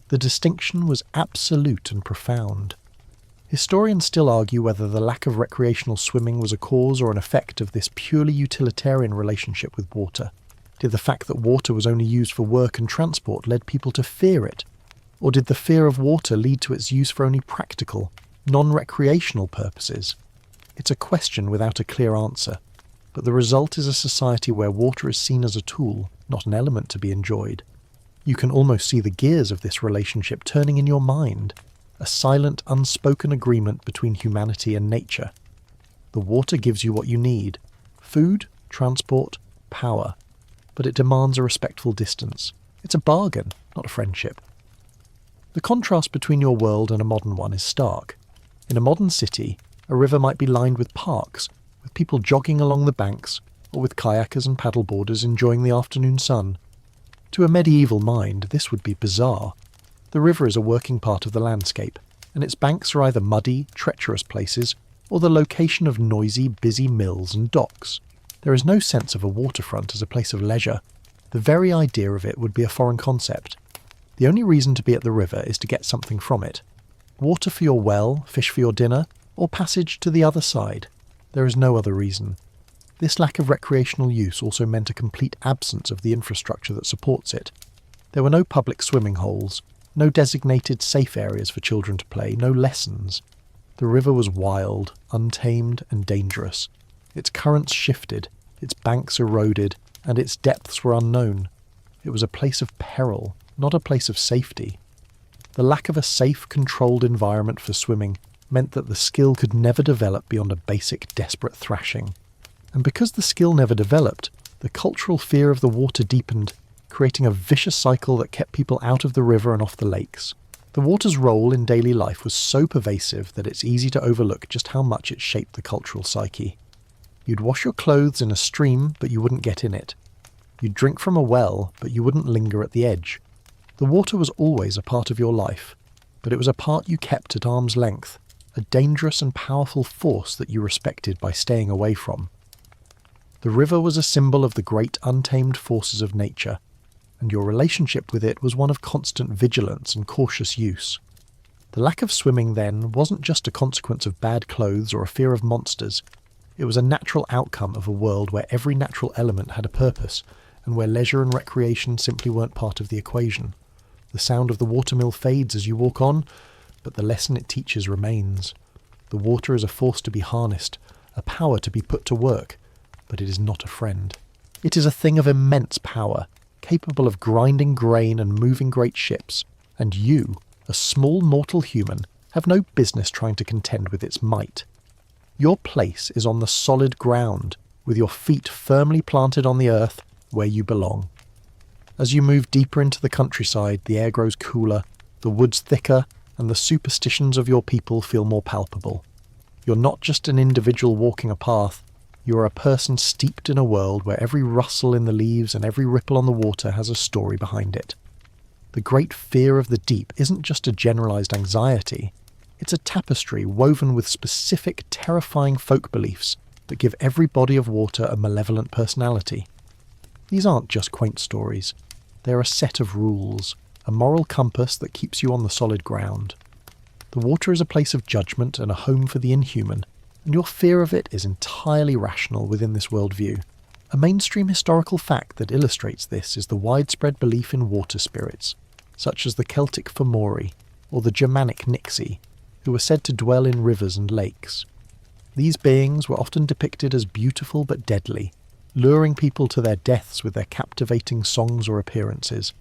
The distinction was absolute and profound. Historians still argue whether the lack of recreational swimming was a cause or an effect of this purely utilitarian relationship with water. Did the fact that water was only used for work and transport lead people to fear it? Or did the fear of water lead to its use for only practical, non-recreational purposes? It's a question without a clear answer, but the result is a society where water is seen as a tool, not an element to be enjoyed. You can almost see the gears of this relationship turning in your mind, a silent, unspoken agreement between humanity and nature. The water gives you what you need: food, transport, power, but it demands a respectful distance. It's a bargain, not a friendship. The contrast between your world and a modern one is stark. In a modern city, a river might be lined with parks, with people jogging along the banks, or with kayakers and paddleboarders enjoying the afternoon sun. To a medieval mind, this would be bizarre. The river is a working part of the landscape, and its banks are either muddy, treacherous places, or the location of noisy, busy mills and docks. There is no sense of a waterfront as a place of leisure. The very idea of it would be a foreign concept. The only reason to be at the river is to get something from it. Water for your well, fish for your dinner, or passage to the other side. There is no other reason. This lack of recreational use also meant a complete absence of the infrastructure that supports it. There were no public swimming holes, no designated safe areas for children to play, no lessons. The river was wild, untamed, and dangerous. Its currents shifted, its banks eroded, and its depths were unknown. It was a place of peril, not a place of safety. The lack of a safe, controlled environment for swimming meant that the skill could never develop beyond a basic, desperate thrashing. And because the skill never developed, the cultural fear of the water deepened, creating a vicious cycle that kept people out of the river and off the lakes. The water's role in daily life was so pervasive that it's easy to overlook just how much it shaped the cultural psyche. You'd wash your clothes in a stream, but you wouldn't get in it. You'd drink from a well, but you wouldn't linger at the edge. The water was always a part of your life, but it was a part you kept at arm's length, a dangerous and powerful force that you respected by staying away from. The river was a symbol of the great untamed forces of nature, and your relationship with it was one of constant vigilance and cautious use. The lack of swimming, then, wasn't just a consequence of bad clothes or a fear of monsters. It was a natural outcome of a world where every natural element had a purpose, and where leisure and recreation simply weren't part of the equation. The sound of the watermill fades as you walk on, but the lesson it teaches remains. The water is a force to be harnessed, a power to be put to work, but it is not a friend. It is a thing of immense power, capable of grinding grain and moving great ships, and you, a small mortal human, have no business trying to contend with its might. Your place is on the solid ground, with your feet firmly planted on the earth where you belong. As you move deeper into the countryside, the air grows cooler, the woods thicker, and the superstitions of your people feel more palpable. You're not just an individual walking a path, you are a person steeped in a world where every rustle in the leaves and every ripple on the water has a story behind it. The great fear of the deep isn't just a generalized anxiety, it's a tapestry woven with specific, terrifying folk beliefs that give every body of water a malevolent personality. These aren't just quaint stories. They are a set of rules, a moral compass that keeps you on the solid ground. The water is a place of judgment and a home for the inhuman, and your fear of it is entirely rational within this worldview. A mainstream historical fact that illustrates this is the widespread belief in water spirits, such as the Celtic Fomori or the Germanic Nixie, who were said to dwell in rivers and lakes. These beings were often depicted as beautiful but deadly, luring people to their deaths with their captivating songs or appearances.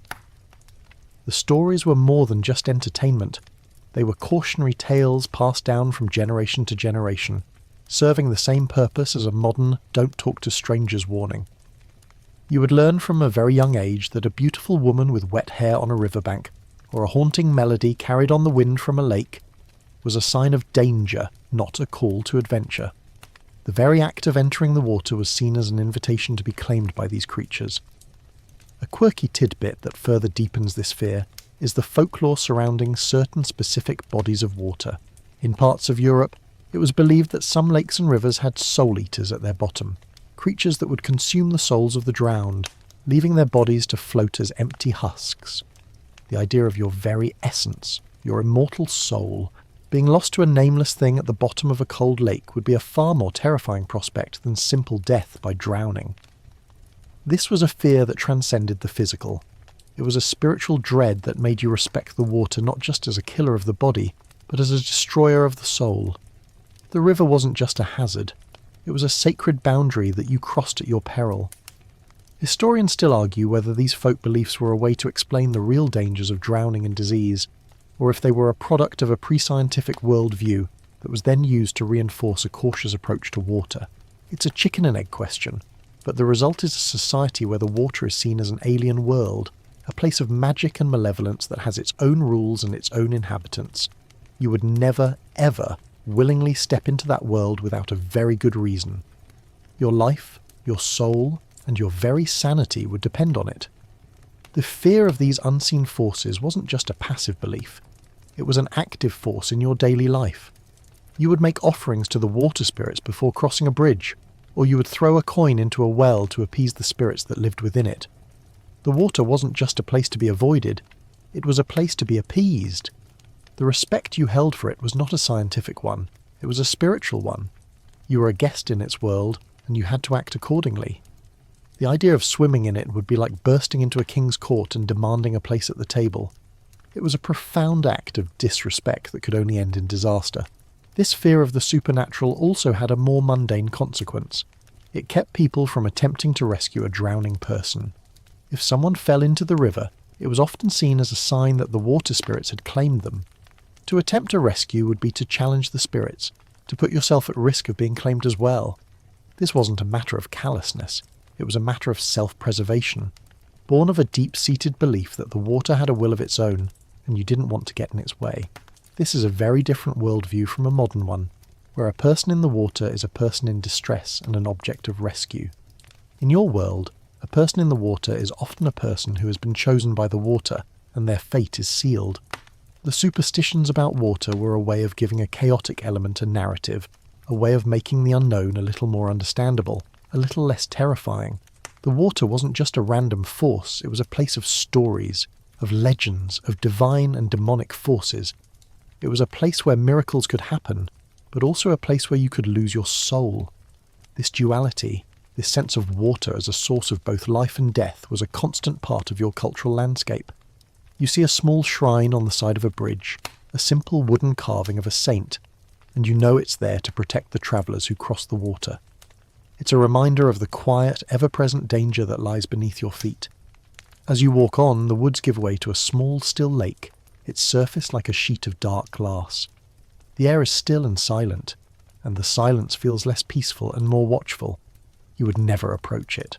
The stories were more than just entertainment. They were cautionary tales passed down from generation to generation, serving the same purpose as a modern "don't talk to strangers" warning. You would learn from a very young age that a beautiful woman with wet hair on a riverbank, or a haunting melody carried on the wind from a lake, was a sign of danger, not a call to adventure. The very act of entering the water was seen as an invitation to be claimed by these creatures. A quirky tidbit that further deepens this fear is the folklore surrounding certain specific bodies of water. In parts of Europe, it was believed that some lakes and rivers had soul-eaters at their bottom, creatures that would consume the souls of the drowned, leaving their bodies to float as empty husks. The idea of your very essence, your immortal soul, being lost to a nameless thing at the bottom of a cold lake would be a far more terrifying prospect than simple death by drowning. This was a fear that transcended the physical. It was a spiritual dread that made you respect the water not just as a killer of the body, but as a destroyer of the soul. The river wasn't just a hazard. It was a sacred boundary that you crossed at your peril. Historians still argue whether these folk beliefs were a way to explain the real dangers of drowning and disease, or if they were a product of a pre-scientific worldview that was then used to reinforce a cautious approach to water. It's a chicken and egg question, but the result is a society where the water is seen as an alien world, a place of magic and malevolence that has its own rules and its own inhabitants. You would never, ever willingly step into that world without a very good reason. Your life, your soul, and your very sanity would depend on it. The fear of these unseen forces wasn't just a passive belief. It was an active force in your daily life. You would make offerings to the water spirits before crossing a bridge, or you would throw a coin into a well to appease the spirits that lived within it. The water wasn't just a place to be avoided, it was a place to be appeased. The respect you held for it was not a scientific one, it was a spiritual one. You were a guest in its world, and you had to act accordingly. The idea of swimming in it would be like bursting into a king's court and demanding a place at the table. It was a profound act of disrespect that could only end in disaster. This fear of the supernatural also had a more mundane consequence. It kept people from attempting to rescue a drowning person. If someone fell into the river, it was often seen as a sign that the water spirits had claimed them. To attempt a rescue would be to challenge the spirits, to put yourself at risk of being claimed as well. This wasn't a matter of callousness. It was a matter of self-preservation, born of a deep-seated belief that the water had a will of its own, and you didn't want to get in its way. This is a very different worldview from a modern one, where a person in the water is a person in distress and an object of rescue. In your world, a person in the water is often a person who has been chosen by the water, and their fate is sealed. The superstitions about water were a way of giving a chaotic element a narrative, a way of making the unknown a little more understandable, a little less terrifying. The water wasn't just a random force, it was a place of stories, of legends, of divine and demonic forces. It was a place where miracles could happen, but also a place where you could lose your soul. This duality, this sense of water as a source of both life and death, was a constant part of your cultural landscape. You see a small shrine on the side of a bridge, a simple wooden carving of a saint, and you know it's there to protect the travellers who cross the water. It's a reminder of the quiet, ever-present danger that lies beneath your feet. As you walk on, the woods give way to a small, still lake, its surface like a sheet of dark glass. The air is still and silent, and the silence feels less peaceful and more watchful. You would never approach it.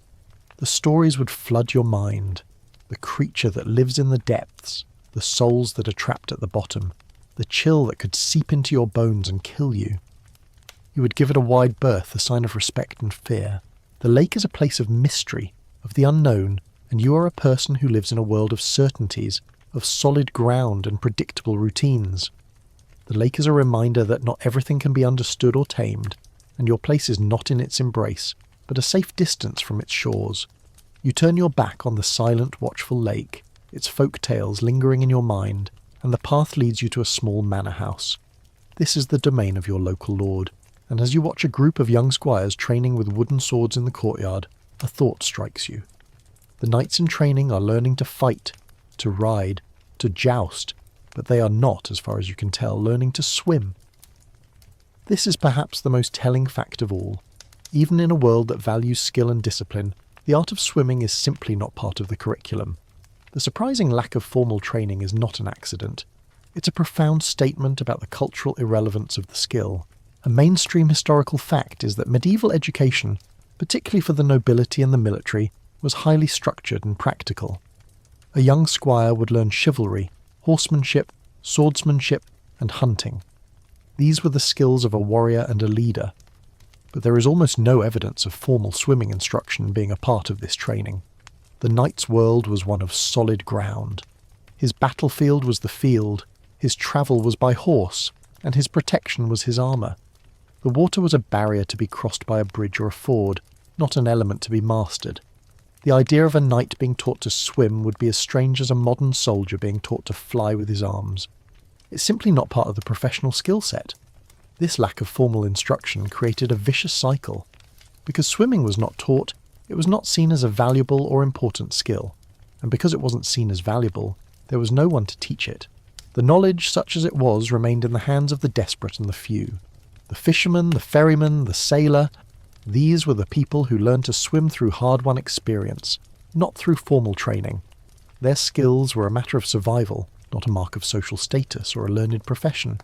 The stories would flood your mind. The creature that lives in the depths, the souls that are trapped at the bottom, the chill that could seep into your bones and kill you. You would give it a wide berth, a sign of respect and fear. The lake is a place of mystery, of the unknown, and you are a person who lives in a world of certainties, of solid ground and predictable routines. The lake is a reminder that not everything can be understood or tamed, and your place is not in its embrace, but a safe distance from its shores. You turn your back on the silent, watchful lake, its folk tales lingering in your mind, and the path leads you to a small manor house. This is the domain of your local lord, and as you watch a group of young squires training with wooden swords in the courtyard, a thought strikes you. The knights in training are learning to fight, to ride, to joust, but they are not, as far as you can tell, learning to swim. This is perhaps the most telling fact of all. Even in a world that values skill and discipline, the art of swimming is simply not part of the curriculum. The surprising lack of formal training is not an accident. It's a profound statement about the cultural irrelevance of the skill. A mainstream historical fact is that medieval education, particularly for the nobility and the military, was highly structured and practical. A young squire would learn chivalry, horsemanship, swordsmanship, and hunting. These were the skills of a warrior and a leader. But there is almost no evidence of formal swimming instruction being a part of this training. The knight's world was one of solid ground. His battlefield was the field, his travel was by horse, and his protection was his armour. The water was a barrier to be crossed by a bridge or a ford, not an element to be mastered. The idea of a knight being taught to swim would be as strange as a modern soldier being taught to fly with his arms. It's simply not part of the professional skill set. This lack of formal instruction created a vicious cycle. Because swimming was not taught, it was not seen as a valuable or important skill, and because it wasn't seen as valuable, there was no one to teach it. The knowledge, such as it was, remained in the hands of the desperate and the few. The fisherman, the ferryman, the sailor, these were the people who learned to swim through hard-won experience, not through formal training. Their skills were a matter of survival, not a mark of social status or a learned profession.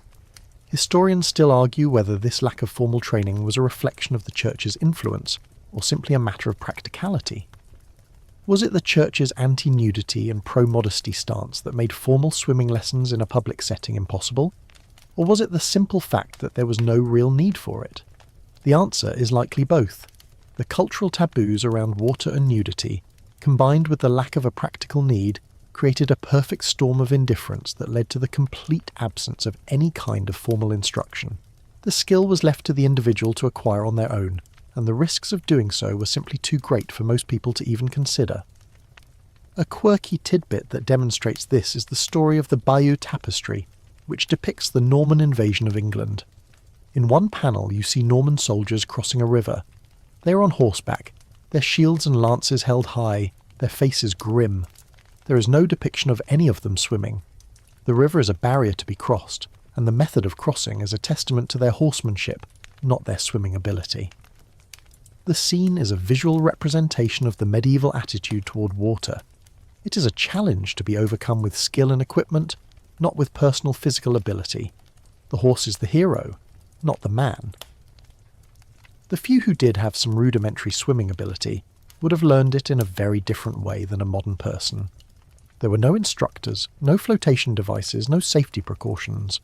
Historians still argue whether this lack of formal training was a reflection of the Church's influence, or simply a matter of practicality. Was it the Church's anti-nudity and pro-modesty stance that made formal swimming lessons in a public setting impossible? Or was it the simple fact that there was no real need for it? The answer is likely both. The cultural taboos around water and nudity, combined with the lack of a practical need, created a perfect storm of indifference that led to the complete absence of any kind of formal instruction. The skill was left to the individual to acquire on their own, and the risks of doing so were simply too great for most people to even consider. A quirky tidbit that demonstrates this is the story of the Bayeux Tapestry, which depicts the Norman invasion of England. In one panel you see Norman soldiers crossing a river. They are on horseback, their shields and lances held high, their faces grim. There is no depiction of any of them swimming. The river is a barrier to be crossed, and the method of crossing is a testament to their horsemanship, not their swimming ability. The scene is a visual representation of the medieval attitude toward water. It is a challenge to be overcome with skill and equipment, not with personal physical ability. The horse is the hero, not the man. The few who did have some rudimentary swimming ability would have learned it in a very different way than a modern person. There were no instructors, no flotation devices, no safety precautions.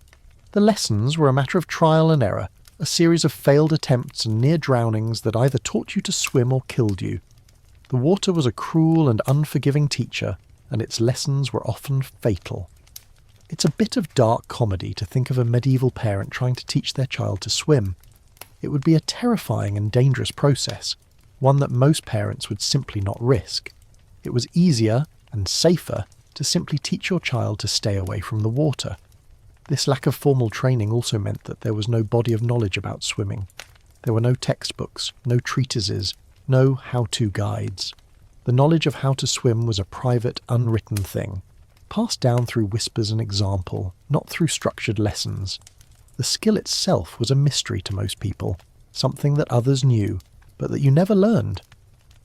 The lessons were a matter of trial and error, a series of failed attempts and near drownings that either taught you to swim or killed you. The water was a cruel and unforgiving teacher, and its lessons were often fatal. It's a bit of dark comedy to think of a medieval parent trying to teach their child to swim. It would be a terrifying and dangerous process, one that most parents would simply not risk. It was easier and safer to simply teach your child to stay away from the water. This lack of formal training also meant that there was no body of knowledge about swimming. There were no textbooks, no treatises, no how-to guides. The knowledge of how to swim was a private, unwritten thing, passed down through whispers and example, not through structured lessons. The skill itself was a mystery to most people, something that others knew, but that you never learned.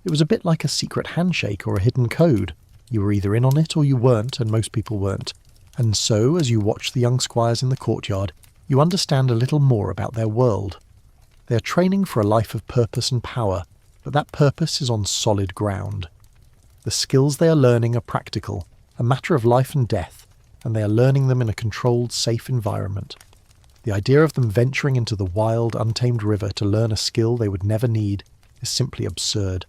It was a bit like a secret handshake or a hidden code. You were either in on it or you weren't, and most people weren't. And so, as you watch the young squires in the courtyard, you understand a little more about their world. They are training for a life of purpose and power, but that purpose is on solid ground. The skills they are learning are practical, a matter of life and death, and they are learning them in a controlled, safe environment. The idea of them venturing into the wild, untamed river to learn a skill they would never need is simply absurd.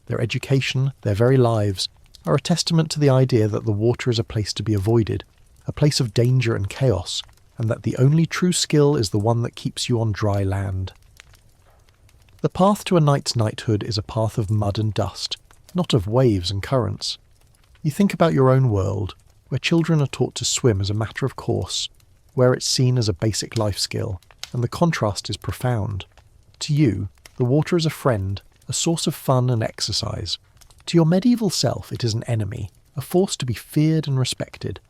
Their education, their very lives, are a testament to the idea that the water is a place to be avoided, a place of danger and chaos, and that the only true skill is the one that keeps you on dry land. The path to a knight's knighthood is a path of mud and dust. not of waves and currents. You think about your own world, where children are taught to swim as a matter of course, where it's seen as a basic life skill, and the contrast is profound. To you, the water is a friend, a source of fun and exercise. To your medieval self, it is an enemy, a force to be feared and respected.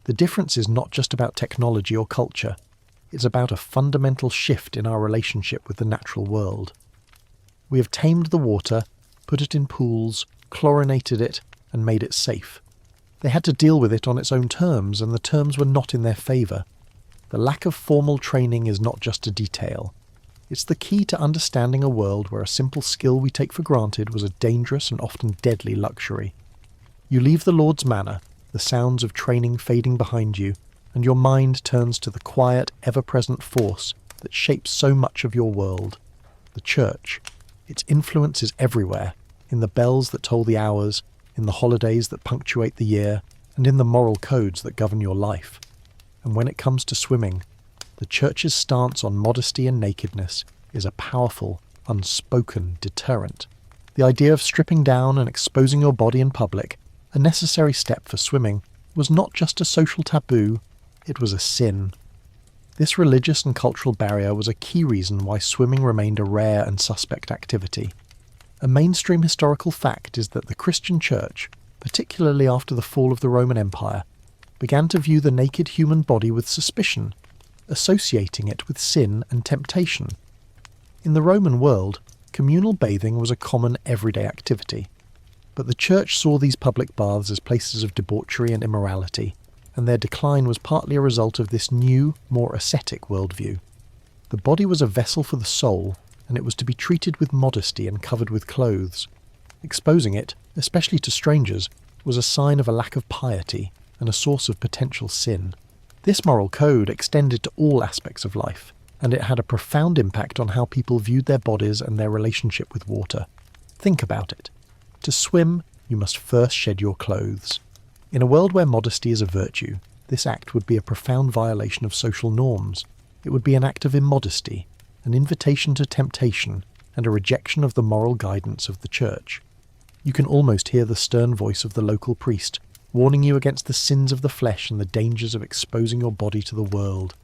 The difference is not just about technology or culture, it's about a fundamental shift in our relationship with the natural world. We have tamed the water, put it in pools, chlorinated it, and made it safe. They had to deal with it on its own terms, and the terms were not in their favour. The lack of formal training is not just a detail. It's the key to understanding a world where a simple skill we take for granted was a dangerous and often deadly luxury. You leave the Lord's Manor, the sounds of training fading behind you, and your mind turns to the quiet, ever-present force that shapes so much of your world, the church. Its influence is everywhere, in the bells that toll the hours, in the holidays that punctuate the year, and in the moral codes that govern your life. And when it comes to swimming, the church's stance on modesty and nakedness is a powerful, unspoken deterrent. The idea of stripping down and exposing your body in public, a necessary step for swimming, was not just a social taboo, it was a sin. This religious and cultural barrier was a key reason why swimming remained a rare and suspect activity. A mainstream historical fact is that the Christian Church, particularly after the fall of the Roman Empire, began to view the naked human body with suspicion, associating it with sin and temptation. In the Roman world, communal bathing was a common everyday activity, but the Church saw these public baths as places of debauchery and immorality, and their decline was partly a result of this new, more ascetic worldview. The body was a vessel for the soul, and it was to be treated with modesty and covered with clothes. Exposing it, especially to strangers, was a sign of a lack of piety and a source of potential sin. This moral code extended to all aspects of life, and it had a profound impact on how people viewed their bodies and their relationship with water. Think about it. To swim, you must first shed your clothes. In a world where modesty is a virtue, this act would be a profound violation of social norms. It would be an act of immodesty, an invitation to temptation, and a rejection of the moral guidance of the Church. You can almost hear the stern voice of the local priest, warning you against the sins of the flesh and the dangers of exposing your body to the world.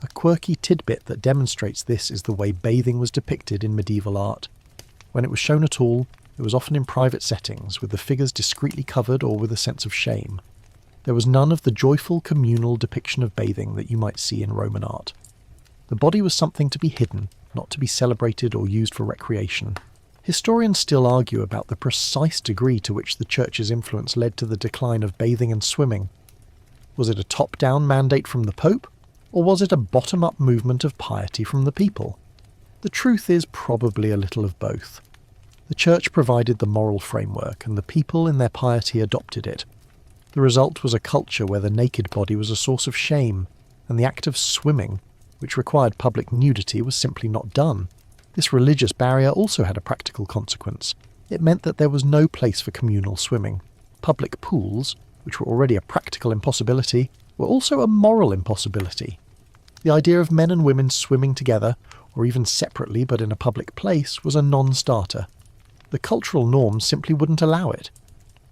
A quirky tidbit that demonstrates this is the way bathing was depicted in medieval art. When it was shown at all, it was often in private settings, with the figures discreetly covered or with a sense of shame. There was none of the joyful communal depiction of bathing that you might see in Roman art. The body was something to be hidden, not to be celebrated or used for recreation. Historians still argue about the precise degree to which the Church's influence led to the decline of bathing and swimming. Was it a top-down mandate from the Pope, or was it a bottom-up movement of piety from the people? The truth is probably a little of both. The Church provided the moral framework, and the people in their piety adopted it. The result was a culture where the naked body was a source of shame, and the act of swimming, which required public nudity, was simply not done. This religious barrier also had a practical consequence. It meant that there was no place for communal swimming. Public pools, which were already a practical impossibility, were also a moral impossibility. The idea of men and women swimming together, or even separately but in a public place, was a non-starter. The cultural norms simply wouldn't allow it.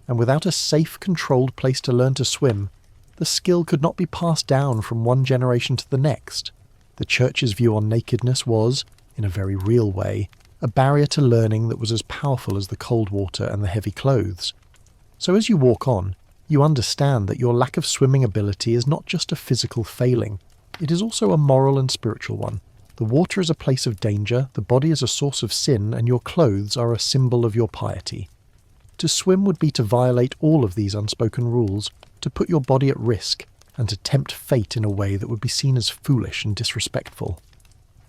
And without a safe, controlled place to learn to swim, the skill could not be passed down from one generation to the next. The Church's view on nakedness was, in a very real way, a barrier to learning that was as powerful as the cold water and the heavy clothes. So as you walk on, you understand that your lack of swimming ability is not just a physical failing, it is also a moral and spiritual one. The water is a place of danger, the body is a source of sin, and your clothes are a symbol of your piety. To swim would be to violate all of these unspoken rules, to put your body at risk, and to tempt fate in a way that would be seen as foolish and disrespectful.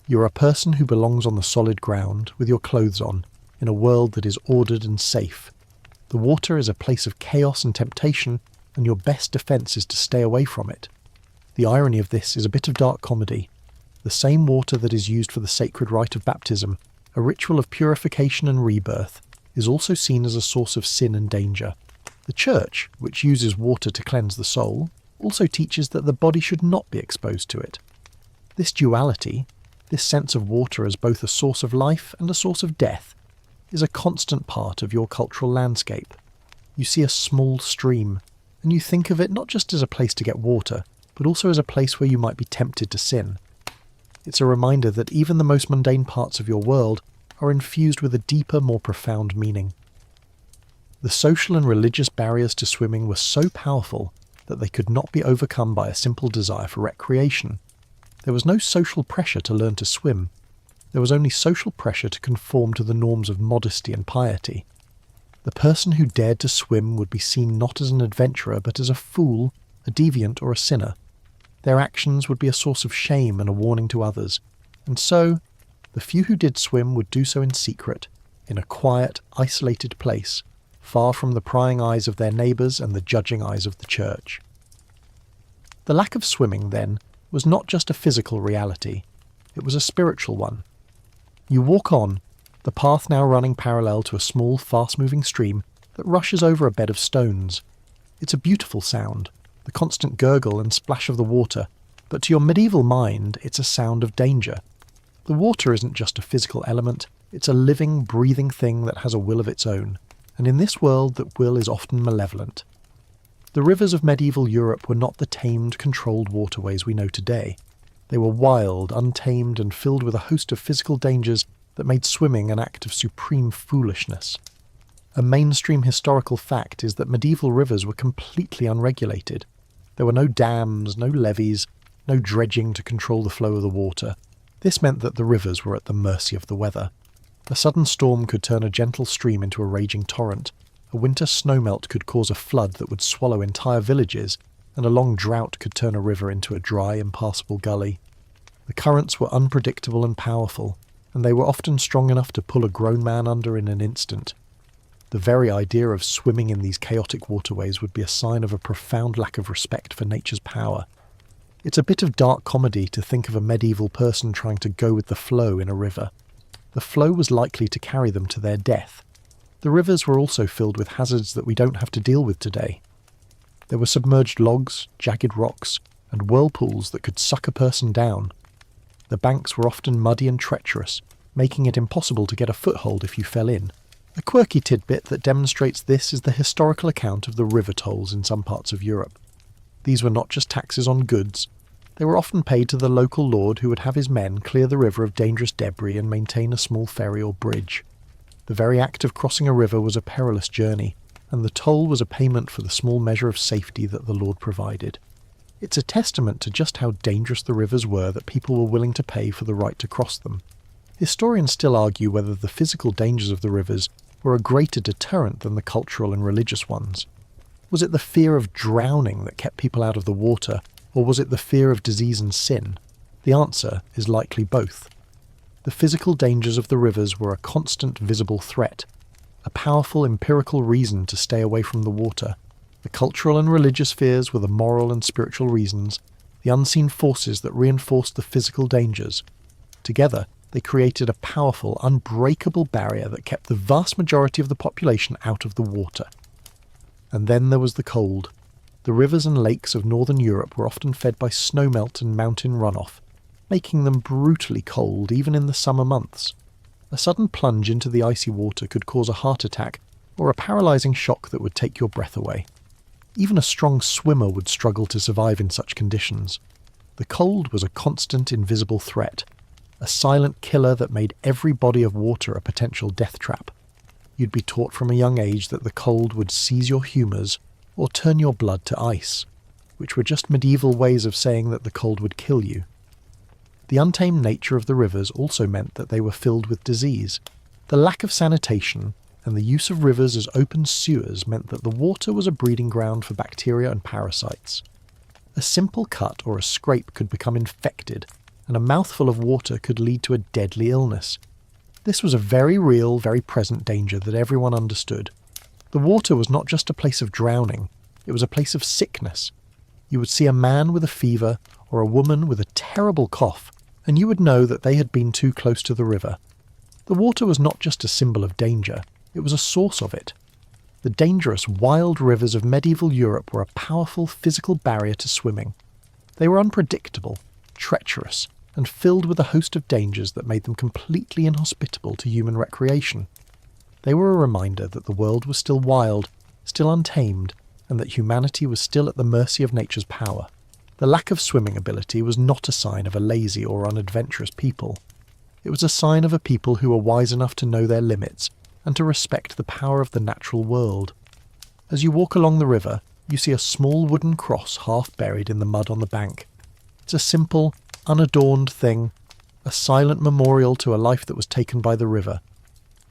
You're a person who belongs on the solid ground, with your clothes on, in a world that is ordered and safe. The water is a place of chaos and temptation, and your best defence is to stay away from it. The irony of this is a bit of dark comedy. The same water that is used for the sacred rite of baptism, a ritual of purification and rebirth, is also seen as a source of sin and danger. The Church, which uses water to cleanse the soul, also teaches that the body should not be exposed to it. This duality, this sense of water as both a source of life and a source of death, is a constant part of your cultural landscape. You see a small stream, and you think of it not just as a place to get water, but also as a place where you might be tempted to sin. It's a reminder that even the most mundane parts of your world are infused with a deeper, more profound meaning. The social and religious barriers to swimming were so powerful that they could not be overcome by a simple desire for recreation. There was no social pressure to learn to swim. There was only social pressure to conform to the norms of modesty and piety. The person who dared to swim would be seen not as an adventurer but as a fool, a deviant or a sinner. Their actions would be a source of shame and a warning to others, and so the few who did swim would do so in secret, in a quiet, isolated place, far from the prying eyes of their neighbours and the judging eyes of the church. The lack of swimming, then, was not just a physical reality, it was a spiritual one. You walk on, the path now running parallel to a small, fast-moving stream that rushes over a bed of stones. It's a beautiful sound, the constant gurgle and splash of the water, but to your medieval mind, it's a sound of danger. The water isn't just a physical element, it's a living, breathing thing that has a will of its own, and in this world that will is often malevolent. The rivers of medieval Europe were not the tamed, controlled waterways we know today. They were wild, untamed, and filled with a host of physical dangers that made swimming an act of supreme foolishness. A mainstream historical fact is that medieval rivers were completely unregulated. There were no dams, no levees, no dredging to control the flow of the water. This meant that the rivers were at the mercy of the weather. A sudden storm could turn a gentle stream into a raging torrent. A winter snowmelt could cause a flood that would swallow entire villages, and a long drought could turn a river into a dry, impassable gully. The currents were unpredictable and powerful, and they were often strong enough to pull a grown man under in an instant. The very idea of swimming in these chaotic waterways would be a sign of a profound lack of respect for nature's power. It's a bit of dark comedy to think of a medieval person trying to go with the flow in a river. The flow was likely to carry them to their death. The rivers were also filled with hazards that we don't have to deal with today. There were submerged logs, jagged rocks, and whirlpools that could suck a person down. The banks were often muddy and treacherous, making it impossible to get a foothold if you fell in. A quirky tidbit that demonstrates this is the historical account of the river tolls in some parts of Europe. These were not just taxes on goods. They were often paid to the local lord who would have his men clear the river of dangerous debris and maintain a small ferry or bridge. The very act of crossing a river was a perilous journey, and the toll was a payment for the small measure of safety that the lord provided. It's a testament to just how dangerous the rivers were that people were willing to pay for the right to cross them. Historians still argue whether the physical dangers of the rivers were a greater deterrent than the cultural and religious ones. Was it the fear of drowning that kept people out of the water, or was it the fear of disease and sin? The answer is likely both. The physical dangers of the rivers were a constant visible threat, a powerful empirical reason to stay away from the water. The cultural and religious fears were the moral and spiritual reasons, the unseen forces that reinforced the physical dangers. Together, they created a powerful, unbreakable barrier that kept the vast majority of the population out of the water. And then there was the cold. The rivers and lakes of northern Europe were often fed by snowmelt and mountain runoff, making them brutally cold even in the summer months. A sudden plunge into the icy water could cause a heart attack or a paralysing shock that would take your breath away. Even a strong swimmer would struggle to survive in such conditions. The cold was a constant, invisible threat, a silent killer that made every body of water a potential death trap. You'd be taught from a young age that the cold would seize your humours or turn your blood to ice, which were just medieval ways of saying that the cold would kill you. The untamed nature of the rivers also meant that they were filled with disease. The lack of sanitation and the use of rivers as open sewers meant that the water was a breeding ground for bacteria and parasites. A simple cut or a scrape could become infected, and a mouthful of water could lead to a deadly illness. This was a very real, very present danger that everyone understood. The water was not just a place of drowning, it was a place of sickness. You would see a man with a fever or a woman with a terrible cough, and you would know that they had been too close to the river. The water was not just a symbol of danger, it was a source of it. The dangerous, wild rivers of medieval Europe were a powerful physical barrier to swimming. They were unpredictable, treacherous, and filled with a host of dangers that made them completely inhospitable to human recreation. They were a reminder that the world was still wild, still untamed, and that humanity was still at the mercy of nature's power. The lack of swimming ability was not a sign of a lazy or unadventurous people. It was a sign of a people who were wise enough to know their limits and to respect the power of the natural world. As you walk along the river, you see a small wooden cross half buried in the mud on the bank. It's a simple, unadorned thing, a silent memorial to a life that was taken by the river.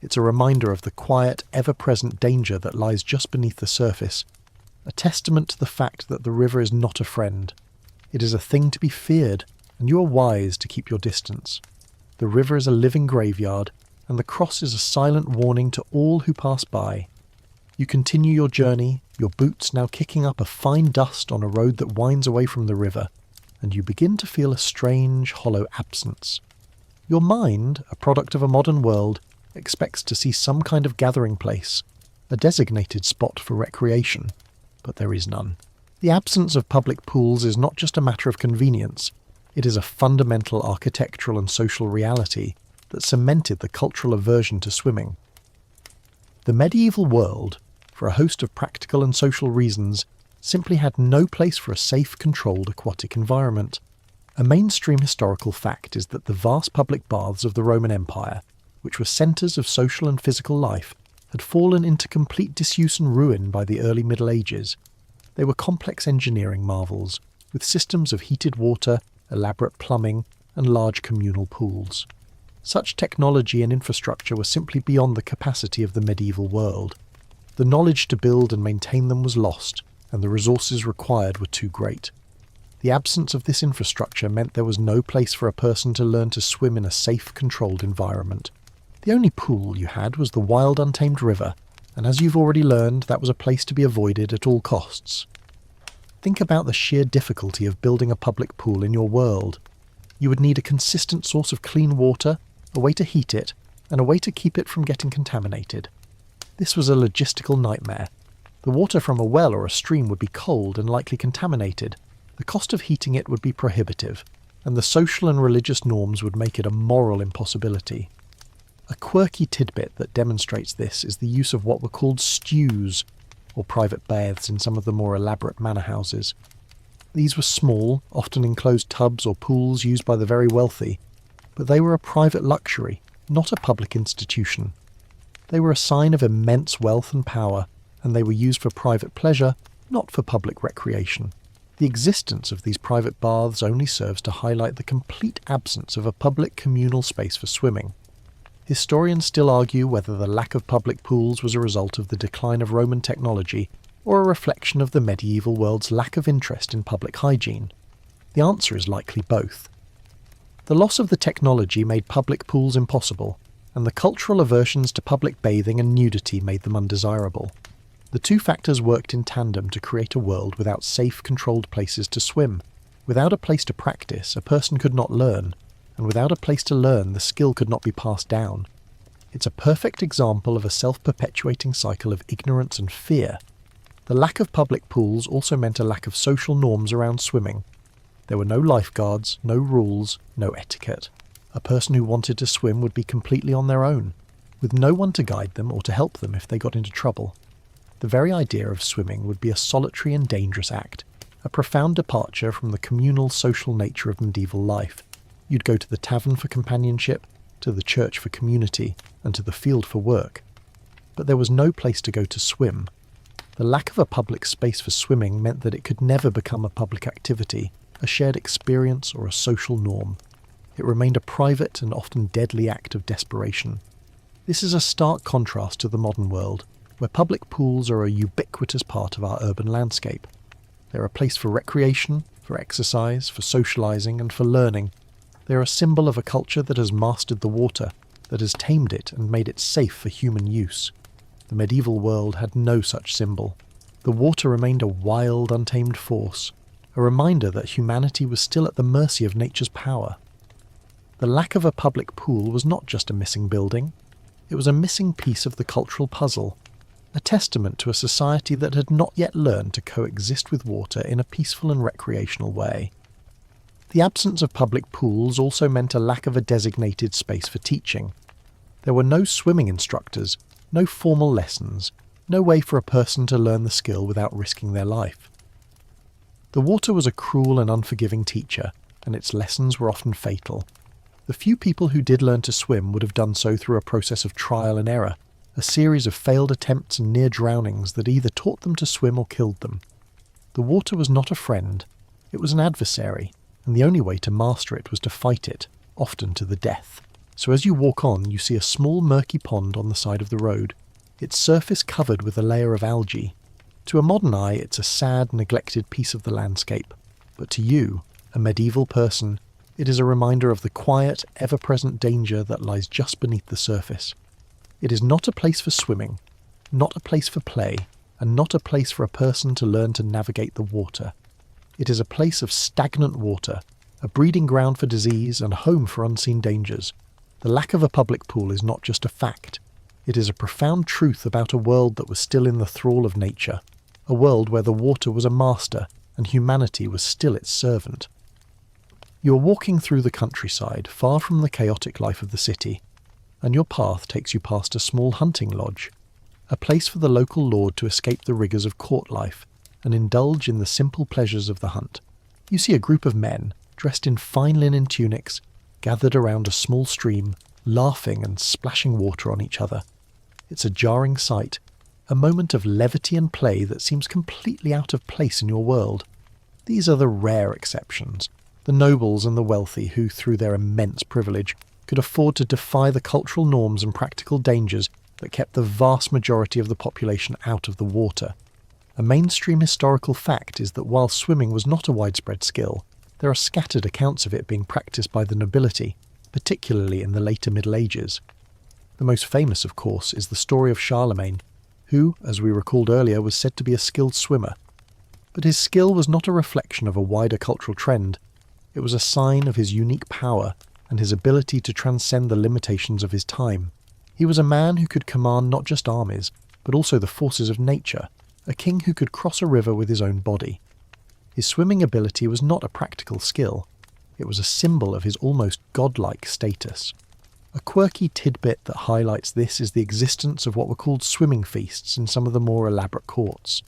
It's a reminder of the quiet, ever-present danger that lies just beneath the surface, a testament to the fact that the river is not a friend. It is a thing to be feared, and you are wise to keep your distance. The river is a living graveyard, and the cross is a silent warning to all who pass by. You continue your journey, your boots now kicking up a fine dust on a road that winds away from the river, and you begin to feel a strange, hollow absence. Your mind, a product of a modern world, expects to see some kind of gathering place, a designated spot for recreation, but there is none. The absence of public pools is not just a matter of convenience, it is a fundamental architectural and social reality that cemented the cultural aversion to swimming. The medieval world, for a host of practical and social reasons, simply had no place for a safe, controlled aquatic environment. A mainstream historical fact is that the vast public baths of the Roman Empire, which were centres of social and physical life, had fallen into complete disuse and ruin by the early Middle Ages. They were complex engineering marvels, with systems of heated water, elaborate plumbing, and large communal pools. Such technology and infrastructure were simply beyond the capacity of the medieval world. The knowledge to build and maintain them was lost, and the resources required were too great. The absence of this infrastructure meant there was no place for a person to learn to swim in a safe, controlled environment. The only pool you had was the wild, untamed river, and as you've already learned, that was a place to be avoided at all costs. Think about the sheer difficulty of building a public pool in your world. You would need a consistent source of clean water, a way to heat it, and a way to keep it from getting contaminated. This was a logistical nightmare. The water from a well or a stream would be cold and likely contaminated. The cost of heating it would be prohibitive, and the social and religious norms would make it a moral impossibility. A quirky tidbit that demonstrates this is the use of what were called stews, or private baths in some of the more elaborate manor houses. These were small, often enclosed tubs or pools used by the very wealthy, but they were a private luxury, not a public institution. They were a sign of immense wealth and power, and they were used for private pleasure, not for public recreation. The existence of these private baths only serves to highlight the complete absence of a public communal space for swimming. Historians still argue whether the lack of public pools was a result of the decline of Roman technology or a reflection of the medieval world's lack of interest in public hygiene. The answer is likely both. The loss of the technology made public pools impossible, and the cultural aversions to public bathing and nudity made them undesirable. The two factors worked in tandem to create a world without safe, controlled places to swim. Without a place to practice, a person could not learn, and without a place to learn, the skill could not be passed down. It's a perfect example of a self-perpetuating cycle of ignorance and fear. The lack of public pools also meant a lack of social norms around swimming. There were no lifeguards, no rules, no etiquette. A person who wanted to swim would be completely on their own, with no one to guide them or to help them if they got into trouble. The very idea of swimming would be a solitary and dangerous act, a profound departure from the communal social nature of medieval life. You'd go to the tavern for companionship, to the church for community, and to the field for work. But there was no place to go to swim. The lack of a public space for swimming meant that it could never become a public activity, a shared experience, or a social norm. It remained a private and often deadly act of desperation. This is a stark contrast to the modern world, where public pools are a ubiquitous part of our urban landscape. They're a place for recreation, for exercise, for socializing, and for learning. They're a symbol of a culture that has mastered the water, that has tamed it and made it safe for human use. The medieval world had no such symbol. The water remained a wild, untamed force, a reminder that humanity was still at the mercy of nature's power. The lack of a public pool was not just a missing building. It was a missing piece of the cultural puzzle, a testament to a society that had not yet learned to coexist with water in a peaceful and recreational way. The absence of public pools also meant a lack of a designated space for teaching. There were no swimming instructors, no formal lessons, no way for a person to learn the skill without risking their life. The water was a cruel and unforgiving teacher, and its lessons were often fatal. The few people who did learn to swim would have done so through a process of trial and error, a series of failed attempts and near drownings that either taught them to swim or killed them. The water was not a friend, it was an adversary, and the only way to master it was to fight it, often to the death. So as you walk on, you see a small murky pond on the side of the road, its surface covered with a layer of algae. To a modern eye, it's a sad, neglected piece of the landscape, but to you, a medieval person, it is a reminder of the quiet, ever-present danger that lies just beneath the surface. It is not a place for swimming, not a place for play, and not a place for a person to learn to navigate the water. It is a place of stagnant water, a breeding ground for disease and home for unseen dangers. The lack of a public pool is not just a fact. It is a profound truth about a world that was still in the thrall of nature, a world where the water was a master and humanity was still its servant. You are walking through the countryside, far from the chaotic life of the city, and your path takes you past a small hunting lodge, a place for the local lord to escape the rigours of court life and indulge in the simple pleasures of the hunt. You see a group of men, dressed in fine linen tunics, gathered around a small stream, laughing and splashing water on each other. It's a jarring sight, a moment of levity and play that seems completely out of place in your world. These are the rare exceptions, the nobles and the wealthy who, through their immense privilege, could afford to defy the cultural norms and practical dangers that kept the vast majority of the population out of the water. A mainstream historical fact is that while swimming was not a widespread skill, there are scattered accounts of it being practiced by the nobility, particularly in the later Middle Ages. The most famous, of course, is the story of Charlemagne, who, as we recalled earlier, was said to be a skilled swimmer. But his skill was not a reflection of a wider cultural trend. It was a sign of his unique power and his ability to transcend the limitations of his time. He was a man who could command not just armies, but also the forces of nature, a king who could cross a river with his own body. His swimming ability was not a practical skill. It was a symbol of his almost godlike status. A quirky tidbit that highlights this is the existence of what were called swimming feasts in some of the more elaborate courts.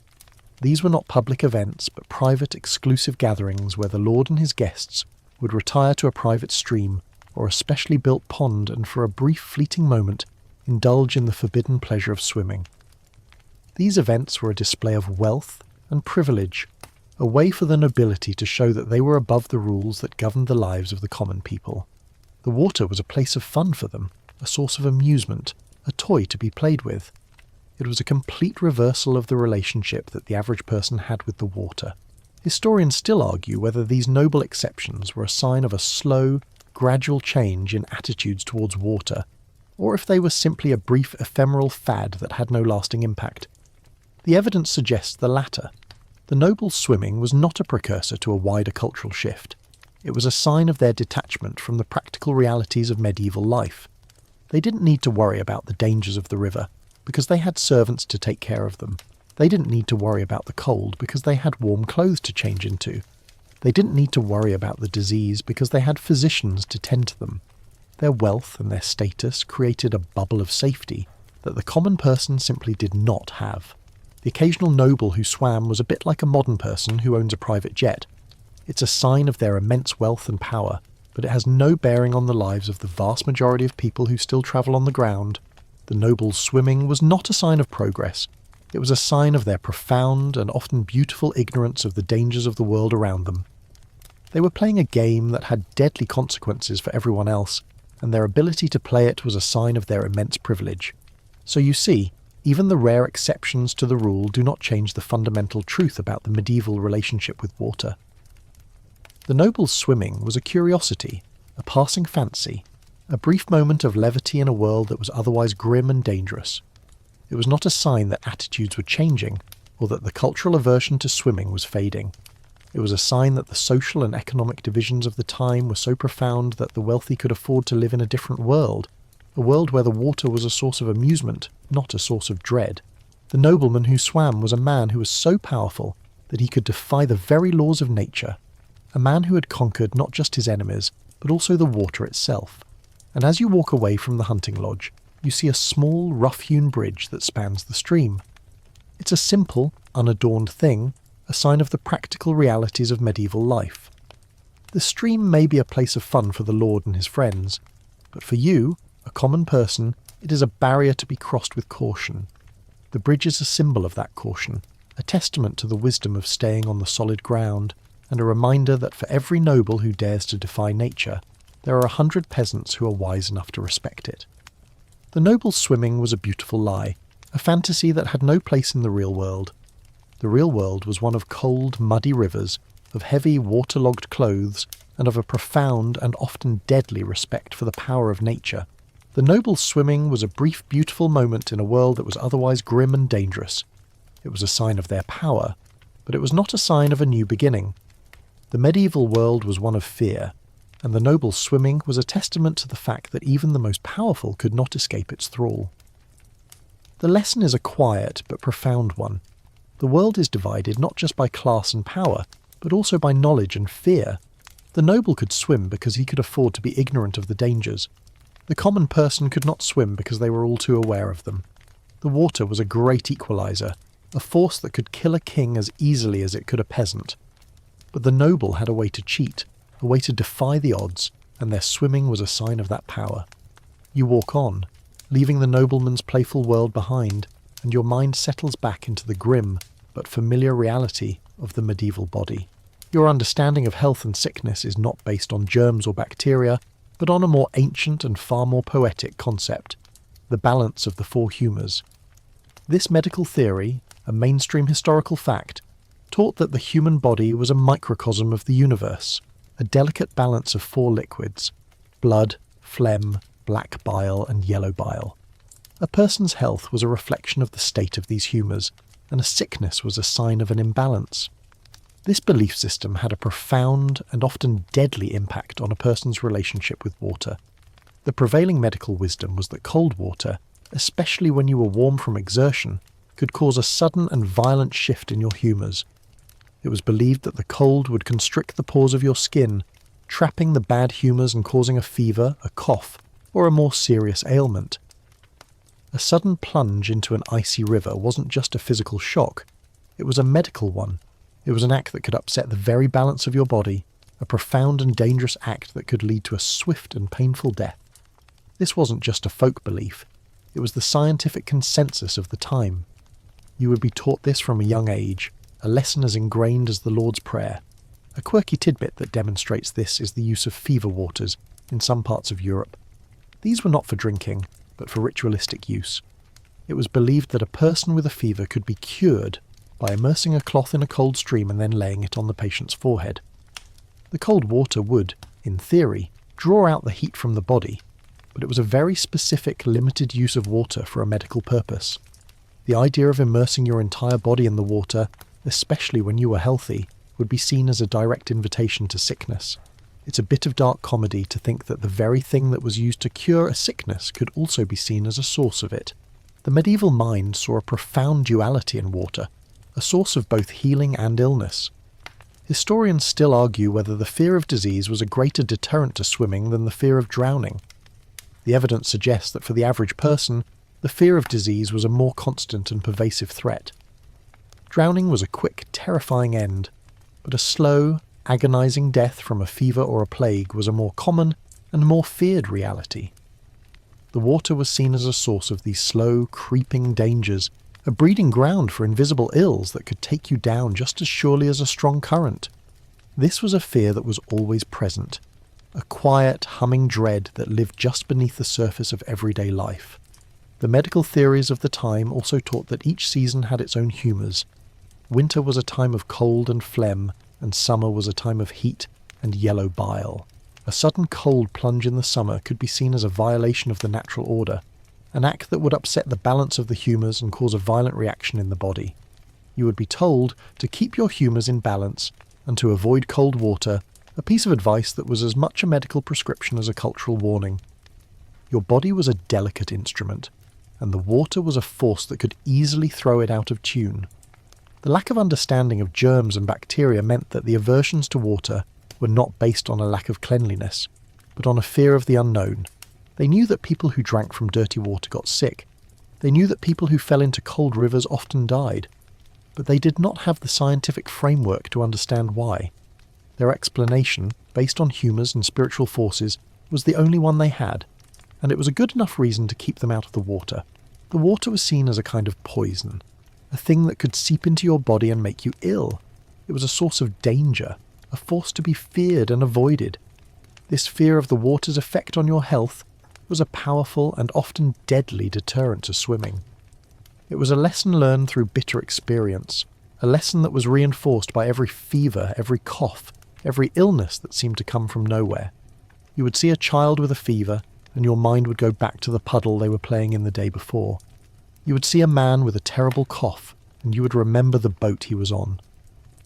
These were not public events, but private, exclusive gatherings where the lord and his guests would retire to a private stream or a specially built pond and for a brief fleeting moment indulge in the forbidden pleasure of swimming. These events were a display of wealth and privilege, a way for the nobility to show that they were above the rules that governed the lives of the common people. The water was a place of fun for them, a source of amusement, a toy to be played with. It was a complete reversal of the relationship that the average person had with the water. Historians still argue whether these noble exceptions were a sign of a slow, gradual change in attitudes towards water, or if they were simply a brief ephemeral fad that had no lasting impact. The evidence suggests the latter. The nobles' swimming was not a precursor to a wider cultural shift. It was a sign of their detachment from the practical realities of medieval life. They didn't need to worry about the dangers of the river, because they had servants to take care of them. They didn't need to worry about the cold, because they had warm clothes to change into. They didn't need to worry about the disease, because they had physicians to tend to them. Their wealth and their status created a bubble of safety that the common person simply did not have. The occasional noble who swam was a bit like a modern person who owns a private jet. It's a sign of their immense wealth and power, but it has no bearing on the lives of the vast majority of people who still travel on the ground. The nobles' swimming was not a sign of progress. It was a sign of their profound and often beautiful ignorance of the dangers of the world around them. They were playing a game that had deadly consequences for everyone else, and their ability to play it was a sign of their immense privilege. So you see, even the rare exceptions to the rule do not change the fundamental truth about the medieval relationship with water. The nobles' swimming was a curiosity, a passing fancy, a brief moment of levity in a world that was otherwise grim and dangerous. It was not a sign that attitudes were changing, or that the cultural aversion to swimming was fading. It was a sign that the social and economic divisions of the time were so profound that the wealthy could afford to live in a different world, a world where the water was a source of amusement, not a source of dread. The nobleman who swam was a man who was so powerful that he could defy the very laws of nature, a man who had conquered not just his enemies, but also the water itself. And as you walk away from the hunting lodge, you see a small, rough-hewn bridge that spans the stream. It's a simple, unadorned thing, a sign of the practical realities of medieval life. The stream may be a place of fun for the lord and his friends, but for you, a common person, it is a barrier to be crossed with caution. The bridge is a symbol of that caution, a testament to the wisdom of staying on the solid ground, and a reminder that for every noble who dares to defy nature, there are 100 peasants who are wise enough to respect it. The noble's swimming was a beautiful lie, a fantasy that had no place in the real world. The real world was one of cold, muddy rivers, of heavy, waterlogged clothes, and of a profound and often deadly respect for the power of nature. The noble's swimming was a brief, beautiful moment in a world that was otherwise grim and dangerous. It was a sign of their power, but it was not a sign of a new beginning. The medieval world was one of fear, and the noble's swimming was a testament to the fact that even the most powerful could not escape its thrall. The lesson is a quiet but profound one. The world is divided not just by class and power, but also by knowledge and fear. The noble could swim because he could afford to be ignorant of the dangers. The common person could not swim because they were all too aware of them. The water was a great equalizer, a force that could kill a king as easily as it could a peasant. But the noble had a way to cheat, a way to defy the odds, and their swimming was a sign of that power. You walk on, leaving the nobleman's playful world behind, and your mind settles back into the grim but familiar reality of the medieval body. Your understanding of health and sickness is not based on germs or bacteria, but on a more ancient and far more poetic concept, the balance of the four humours. This medical theory, a mainstream historical fact, taught that the human body was a microcosm of the universe, a delicate balance of four liquids: blood, phlegm, black bile and yellow bile. A person's health was a reflection of the state of these humours, and a sickness was a sign of an imbalance. This belief system had a profound and often deadly impact on a person's relationship with water. The prevailing medical wisdom was that cold water, especially when you were warm from exertion, could cause a sudden and violent shift in your humours. It was believed that the cold would constrict the pores of your skin, trapping the bad humours and causing a fever, a cough, or a more serious ailment. A sudden plunge into an icy river wasn't just a physical shock, it was a medical one. It was an act that could upset the very balance of your body, a profound and dangerous act that could lead to a swift and painful death. This wasn't just a folk belief, it was the scientific consensus of the time. You would be taught this from a young age, a lesson as ingrained as the Lord's Prayer. A quirky tidbit that demonstrates this is the use of fever waters in some parts of Europe. These were not for drinking, but for ritualistic use. It was believed that a person with a fever could be cured by immersing a cloth in a cold stream and then laying it on the patient's forehead. The cold water would, in theory, draw out the heat from the body, but it was a very specific, limited use of water for a medical purpose. The idea of immersing your entire body in the water, especially when you were healthy, would be seen as a direct invitation to sickness. It's a bit of dark comedy to think that the very thing that was used to cure a sickness could also be seen as a source of it. The medieval mind saw a profound duality in water, a source of both healing and illness. Historians still argue whether the fear of disease was a greater deterrent to swimming than the fear of drowning. The evidence suggests that for the average person, the fear of disease was a more constant and pervasive threat. Drowning was a quick, terrifying end, but a slow, agonizing death from a fever or a plague was a more common and more feared reality. The water was seen as a source of these slow, creeping dangers, a breeding ground for invisible ills that could take you down just as surely as a strong current. This was a fear that was always present, a quiet, humming dread that lived just beneath the surface of everyday life. The medical theories of the time also taught that each season had its own humours. Winter was a time of cold and phlegm, and summer was a time of heat and yellow bile. A sudden cold plunge in the summer could be seen as a violation of the natural order, an act that would upset the balance of the humours and cause a violent reaction in the body. You would be told to keep your humours in balance and to avoid cold water, a piece of advice that was as much a medical prescription as a cultural warning. Your body was a delicate instrument, and the water was a force that could easily throw it out of tune. The lack of understanding of germs and bacteria meant that the aversions to water were not based on a lack of cleanliness, but on a fear of the unknown. They knew that people who drank from dirty water got sick. They knew that people who fell into cold rivers often died. But they did not have the scientific framework to understand why. Their explanation, based on humours and spiritual forces, was the only one they had, and it was a good enough reason to keep them out of the water. The water was seen as a kind of poison, a thing that could seep into your body and make you ill. It was a source of danger, a force to be feared and avoided. This fear of the water's effect on your health was a powerful and often deadly deterrent to swimming. It was a lesson learned through bitter experience, a lesson that was reinforced by every fever, every cough, every illness that seemed to come from nowhere. You would see a child with a fever, and your mind would go back to the puddle they were playing in the day before. You would see a man with a terrible cough, and you would remember the boat he was on.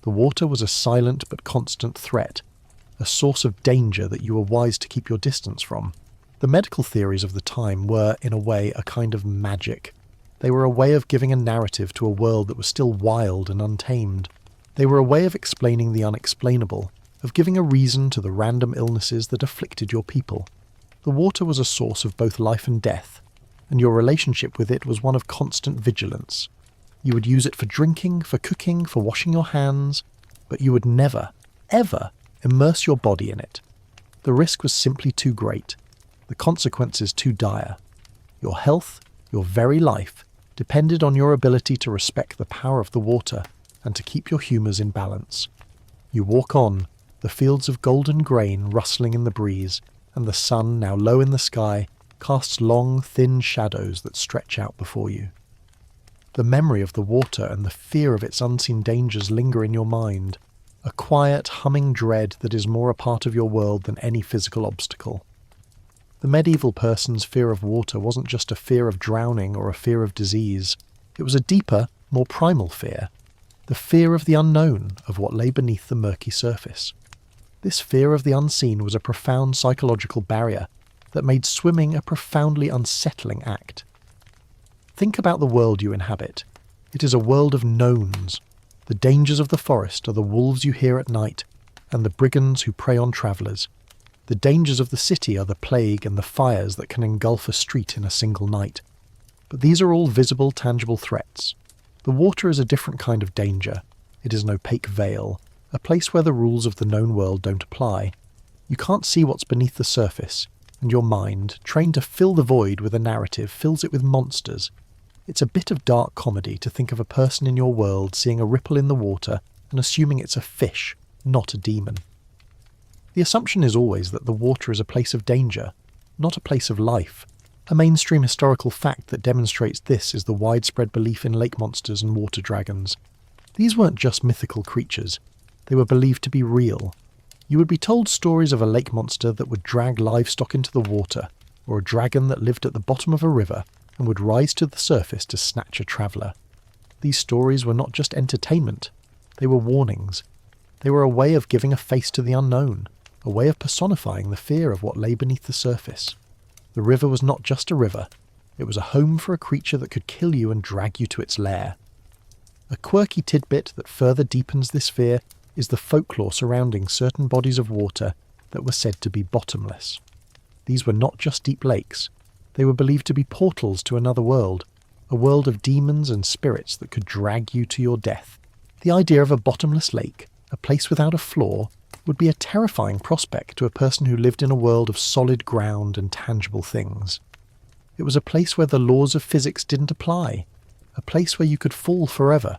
The water was a silent but constant threat, a source of danger that you were wise to keep your distance from. The medical theories of the time were, in a way, a kind of magic. They were a way of giving a narrative to a world that was still wild and untamed. They were a way of explaining the unexplainable, of giving a reason to the random illnesses that afflicted your people. The water was a source of both life and death, and your relationship with it was one of constant vigilance. You would use it for drinking, for cooking, for washing your hands, but you would never, ever immerse your body in it. The risk was simply too great, the consequences too dire. Your health, your very life, depended on your ability to respect the power of the water and to keep your humours in balance. You walk on, the fields of golden grain rustling in the breeze, and the sun, now low in the sky, casts long, thin shadows that stretch out before you. The memory of the water and the fear of its unseen dangers linger in your mind, a quiet, humming dread that is more a part of your world than any physical obstacle. The medieval person's fear of water wasn't just a fear of drowning or a fear of disease. It was a deeper, more primal fear, the fear of the unknown, of what lay beneath the murky surface. This fear of the unseen was a profound psychological barrier that made swimming a profoundly unsettling act. Think about the world you inhabit. It is a world of knowns. The dangers of the forest are the wolves you hear at night, and the brigands who prey on travellers. The dangers of the city are the plague and the fires that can engulf a street in a single night. But these are all visible, tangible threats. The water is a different kind of danger. It is an opaque veil, a place where the rules of the known world don't apply. You can't see what's beneath the surface, and your mind, trained to fill the void with a narrative, fills it with monsters. It's a bit of dark comedy to think of a person in your world seeing a ripple in the water and assuming it's a fish, not a demon. The assumption is always that the water is a place of danger, not a place of life. A mainstream historical fact that demonstrates this is the widespread belief in lake monsters and water dragons. These weren't just mythical creatures. They were believed to be real. You would be told stories of a lake monster that would drag livestock into the water, or a dragon that lived at the bottom of a river and would rise to the surface to snatch a traveller. These stories were not just entertainment. They were warnings. They were a way of giving a face to the unknown, a way of personifying the fear of what lay beneath the surface. The river was not just a river. It was a home for a creature that could kill you and drag you to its lair. A quirky tidbit that further deepens this fear is the folklore surrounding certain bodies of water that were said to be bottomless. These were not just deep lakes. They were believed to be portals to another world, a world of demons and spirits that could drag you to your death. The idea of a bottomless lake, a place without a floor, would be a terrifying prospect to a person who lived in a world of solid ground and tangible things. It was a place where the laws of physics didn't apply, a place where you could fall forever.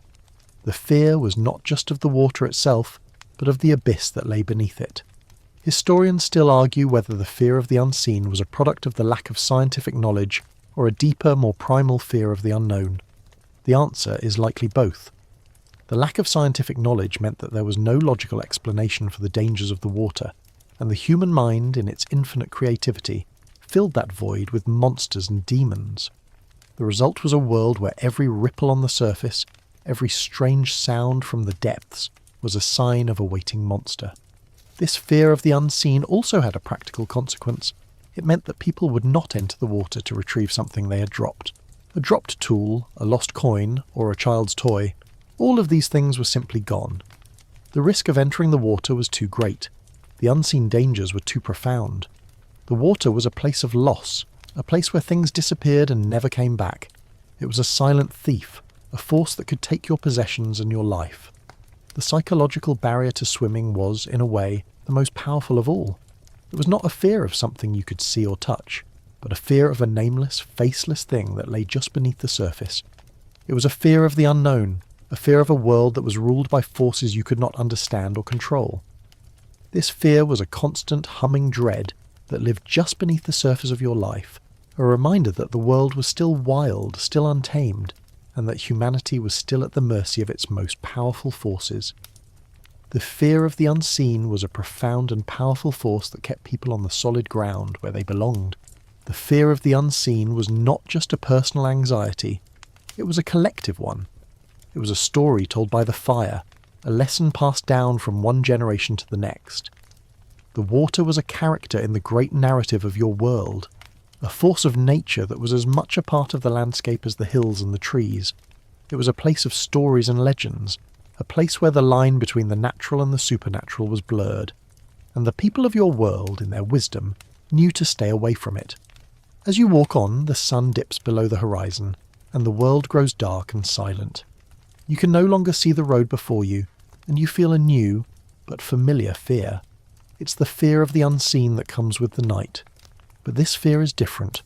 The fear was not just of the water itself, but of the abyss that lay beneath it. Historians still argue whether the fear of the unseen was a product of the lack of scientific knowledge or a deeper, more primal fear of the unknown. The answer is likely both. The lack of scientific knowledge meant that there was no logical explanation for the dangers of the water, and the human mind, in its infinite creativity, filled that void with monsters and demons. The result was a world where every ripple on the surface, every strange sound from the depths, was a sign of a waiting monster. This fear of the unseen also had a practical consequence. It meant that people would not enter the water to retrieve something they had dropped. A dropped tool, a lost coin, or a child's toy. All of these things were simply gone. The risk of entering the water was too great. The unseen dangers were too profound. The water was a place of loss, a place where things disappeared and never came back. It was a silent thief, a force that could take your possessions and your life. The psychological barrier to swimming was, in a way, the most powerful of all. It was not a fear of something you could see or touch, but a fear of a nameless, faceless thing that lay just beneath the surface. It was a fear of the unknown, a fear of a world that was ruled by forces you could not understand or control. This fear was a constant, humming dread that lived just beneath the surface of your life, a reminder that the world was still wild, still untamed, and that humanity was still at the mercy of its most powerful forces. The fear of the unseen was a profound and powerful force that kept people on the solid ground where they belonged. The fear of the unseen was not just a personal anxiety, it was a collective one. It was a story told by the fire, a lesson passed down from one generation to the next. The water was a character in the great narrative of your world, a force of nature that was as much a part of the landscape as the hills and the trees. It was a place of stories and legends, a place where the line between the natural and the supernatural was blurred, and the people of your world, in their wisdom, knew to stay away from it. As you walk on, the sun dips below the horizon, and the world grows dark and silent. You can no longer see the road before you, and you feel a new, but familiar fear. It's the fear of the unseen that comes with the night. But this fear is different.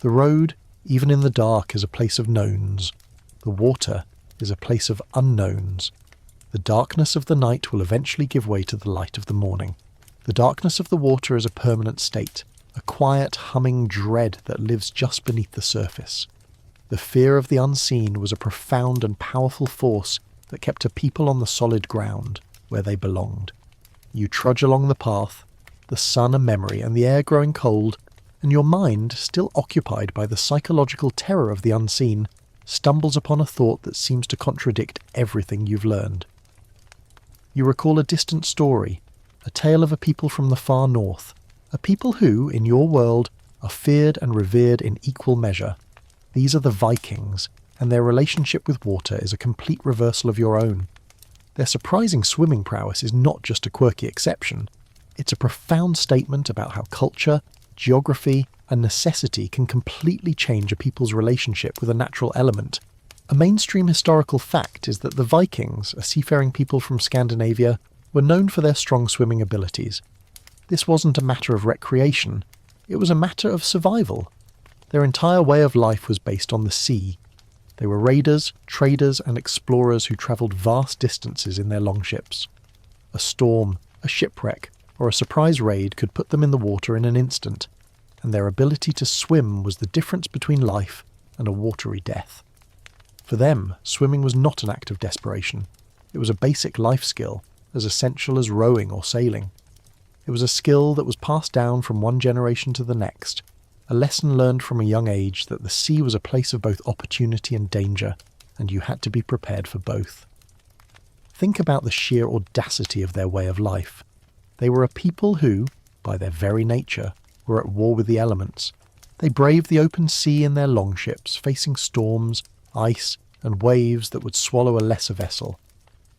The road, even in the dark, is a place of knowns. The water is a place of unknowns. The darkness of the night will eventually give way to the light of the morning. The darkness of the water is a permanent state, a quiet, humming dread that lives just beneath the surface. The fear of the unseen was a profound and powerful force that kept a people on the solid ground, where they belonged. You trudge along the path, the sun a memory and the air growing cold, and your mind, still occupied by the psychological terror of the unseen, stumbles upon a thought that seems to contradict everything you've learned. You recall a distant story, a tale of a people from the far north, a people who, in your world, are feared and revered in equal measure. These are the Vikings, and their relationship with water is a complete reversal of your own. Their surprising swimming prowess is not just a quirky exception. It's a profound statement about how culture, geography, and necessity can completely change a people's relationship with a natural element. A mainstream historical fact is that the Vikings, a seafaring people from Scandinavia, were known for their strong swimming abilities. This wasn't a matter of recreation, it was a matter of survival. Their entire way of life was based on the sea. They were raiders, traders, and explorers who travelled vast distances in their longships. A storm, a shipwreck, or a surprise raid could put them in the water in an instant, and their ability to swim was the difference between life and a watery death. For them, swimming was not an act of desperation. It was a basic life skill, as essential as rowing or sailing. It was a skill that was passed down from one generation to the next, a lesson learned from a young age that the sea was a place of both opportunity and danger, and you had to be prepared for both. Think about the sheer audacity of their way of life. They were a people who, by their very nature, were at war with the elements. They braved the open sea in their longships, facing storms, ice, and waves that would swallow a lesser vessel.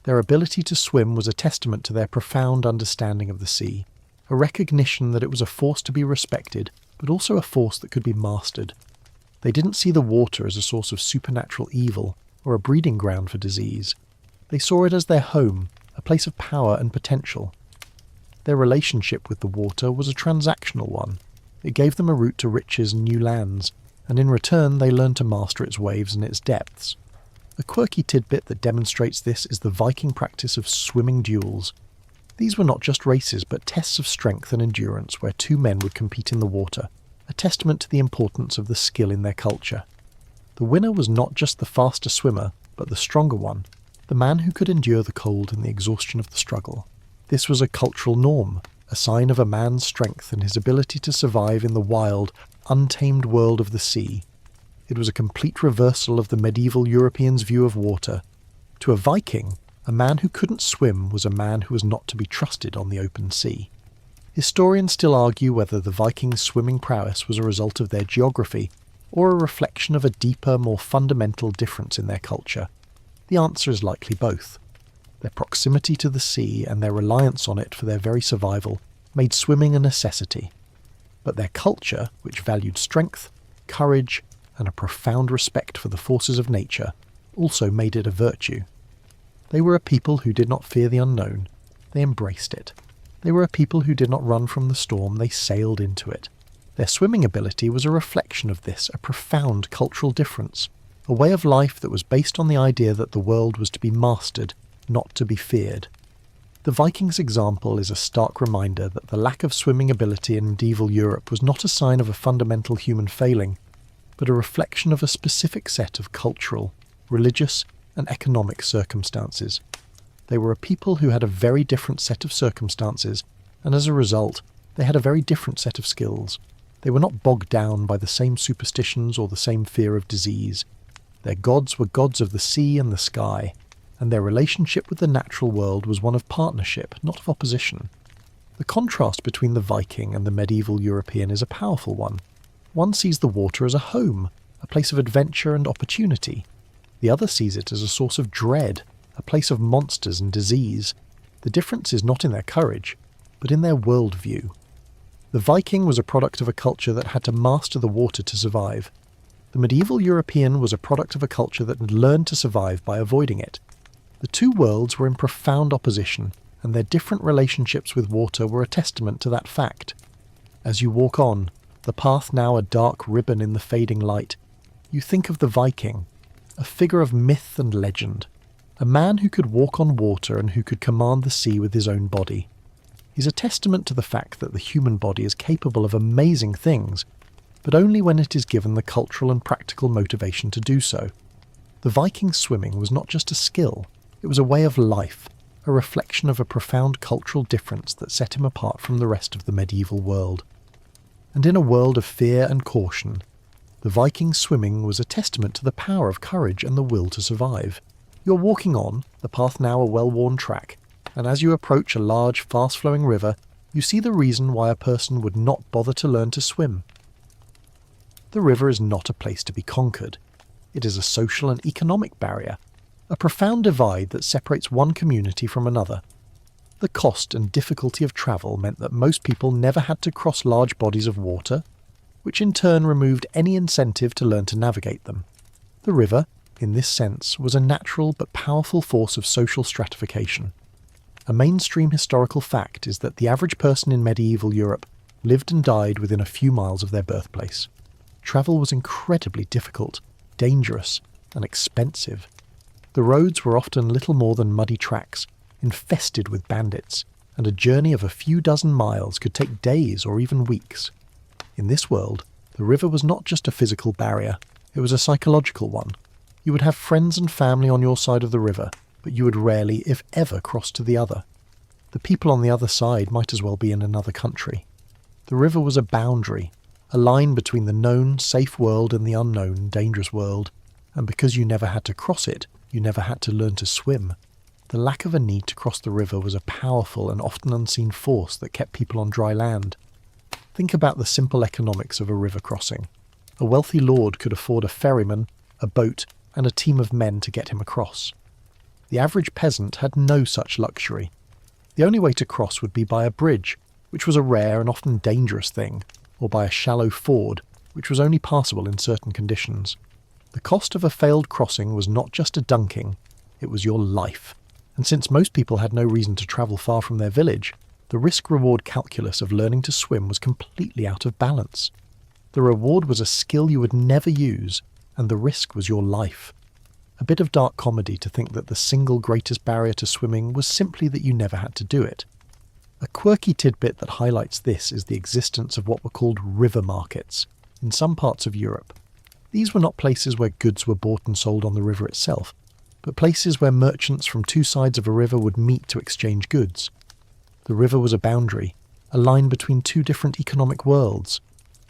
Their ability to swim was a testament to their profound understanding of the sea, a recognition that it was a force to be respected, but also a force that could be mastered. They didn't see the water as a source of supernatural evil or a breeding ground for disease. They saw it as their home, a place of power and potential. Their relationship with the water was a transactional one. It gave them a route to riches and new lands, and in return they learned to master its waves and its depths. A quirky tidbit that demonstrates this is the Viking practice of swimming duels. These were not just races, but tests of strength and endurance where two men would compete in the water, a testament to the importance of the skill in their culture. The winner was not just the faster swimmer, but the stronger one, the man who could endure the cold and the exhaustion of the struggle. This was a cultural norm, a sign of a man's strength and his ability to survive in the wild, untamed world of the sea. It was a complete reversal of the medieval Europeans' view of water. To a Viking, a man who couldn't swim was a man who was not to be trusted on the open sea. Historians still argue whether the Vikings' swimming prowess was a result of their geography or a reflection of a deeper, more fundamental difference in their culture. The answer is likely both. Their proximity to the sea and their reliance on it for their very survival made swimming a necessity. but their culture, which valued strength, courage, and a profound respect for the forces of nature, also made it a virtue. They were a people who did not fear the unknown, they embraced it. They were a people who did not run from the storm, they sailed into it. Their swimming ability was a reflection of this, a profound cultural difference, a way of life that was based on the idea that the world was to be mastered, not to be feared. The Vikings' example is a stark reminder that the lack of swimming ability in medieval Europe was not a sign of a fundamental human failing, but a reflection of a specific set of cultural, religious, and economic circumstances. They were a people who had a very different set of circumstances, and as a result, they had a very different set of skills. They were not bogged down by the same superstitions or the same fear of disease. Their gods were gods of the sea and the sky, and their relationship with the natural world was one of partnership, not of opposition. The contrast between the Viking and the medieval European is a powerful one. One sees the water as a home, a place of adventure and opportunity. The other sees it as a source of dread, a place of monsters and disease. The difference is not in their courage, but in their worldview. The Viking was a product of a culture that had to master the water to survive. The medieval European was a product of a culture that had learned to survive by avoiding it. The two worlds were in profound opposition, and their different relationships with water were a testament to that fact. As you walk on, the path now a dark ribbon in the fading light, you think of the Viking, a figure of myth and legend, a man who could walk on water and who could command the sea with his own body. He's a testament to the fact that the human body is capable of amazing things, but only when it is given the cultural and practical motivation to do so. The Viking swimming was not just a skill, it was a way of life, a reflection of a profound cultural difference that set him apart from the rest of the medieval world. And in a world of fear and caution, the Viking swimming was a testament to the power of courage and the will to survive. You're walking on, the path now a well-worn track, and as you approach a large, fast-flowing river, you see the reason why a person would not bother to learn to swim. The river is not a place to be conquered. It is a social and economic barrier, a profound divide that separates one community from another. The cost and difficulty of travel meant that most people never had to cross large bodies of water, which in turn removed any incentive to learn to navigate them. The river, in this sense, was a natural but powerful force of social stratification. A mainstream historical fact is that the average person in medieval Europe lived and died within a few miles of their birthplace. Travel was incredibly difficult, dangerous, and expensive. The roads were often little more than muddy tracks, infested with bandits, and a journey of a few dozen miles could take days or even weeks. In this world, the river was not just a physical barrier, it was a psychological one. You would have friends and family on your side of the river, but you would rarely, if ever, cross to the other. The people on the other side might as well be in another country. The river was a boundary, a line between the known, safe world and the unknown, dangerous world, and because you never had to cross it, you never had to learn to swim. The lack of a need to cross the river was a powerful and often unseen force that kept people on dry land. Think about the simple economics of a river crossing. A wealthy lord could afford a ferryman, a boat, and a team of men to get him across. The average peasant had no such luxury. The only way to cross would be by a bridge, which was a rare and often dangerous thing, or by a shallow ford, which was only passable in certain conditions. The cost of a failed crossing was not just a dunking, it was your life. And since most people had no reason to travel far from their village, the risk-reward calculus of learning to swim was completely out of balance. The reward was a skill you would never use, and the risk was your life. A bit of dark comedy to think that the single greatest barrier to swimming was simply that you never had to do it. A quirky tidbit that highlights this is the existence of what were called river markets in some parts of Europe. These were not places where goods were bought and sold on the river itself, but places where merchants from two sides of a river would meet to exchange goods. The river was a boundary, a line between two different economic worlds.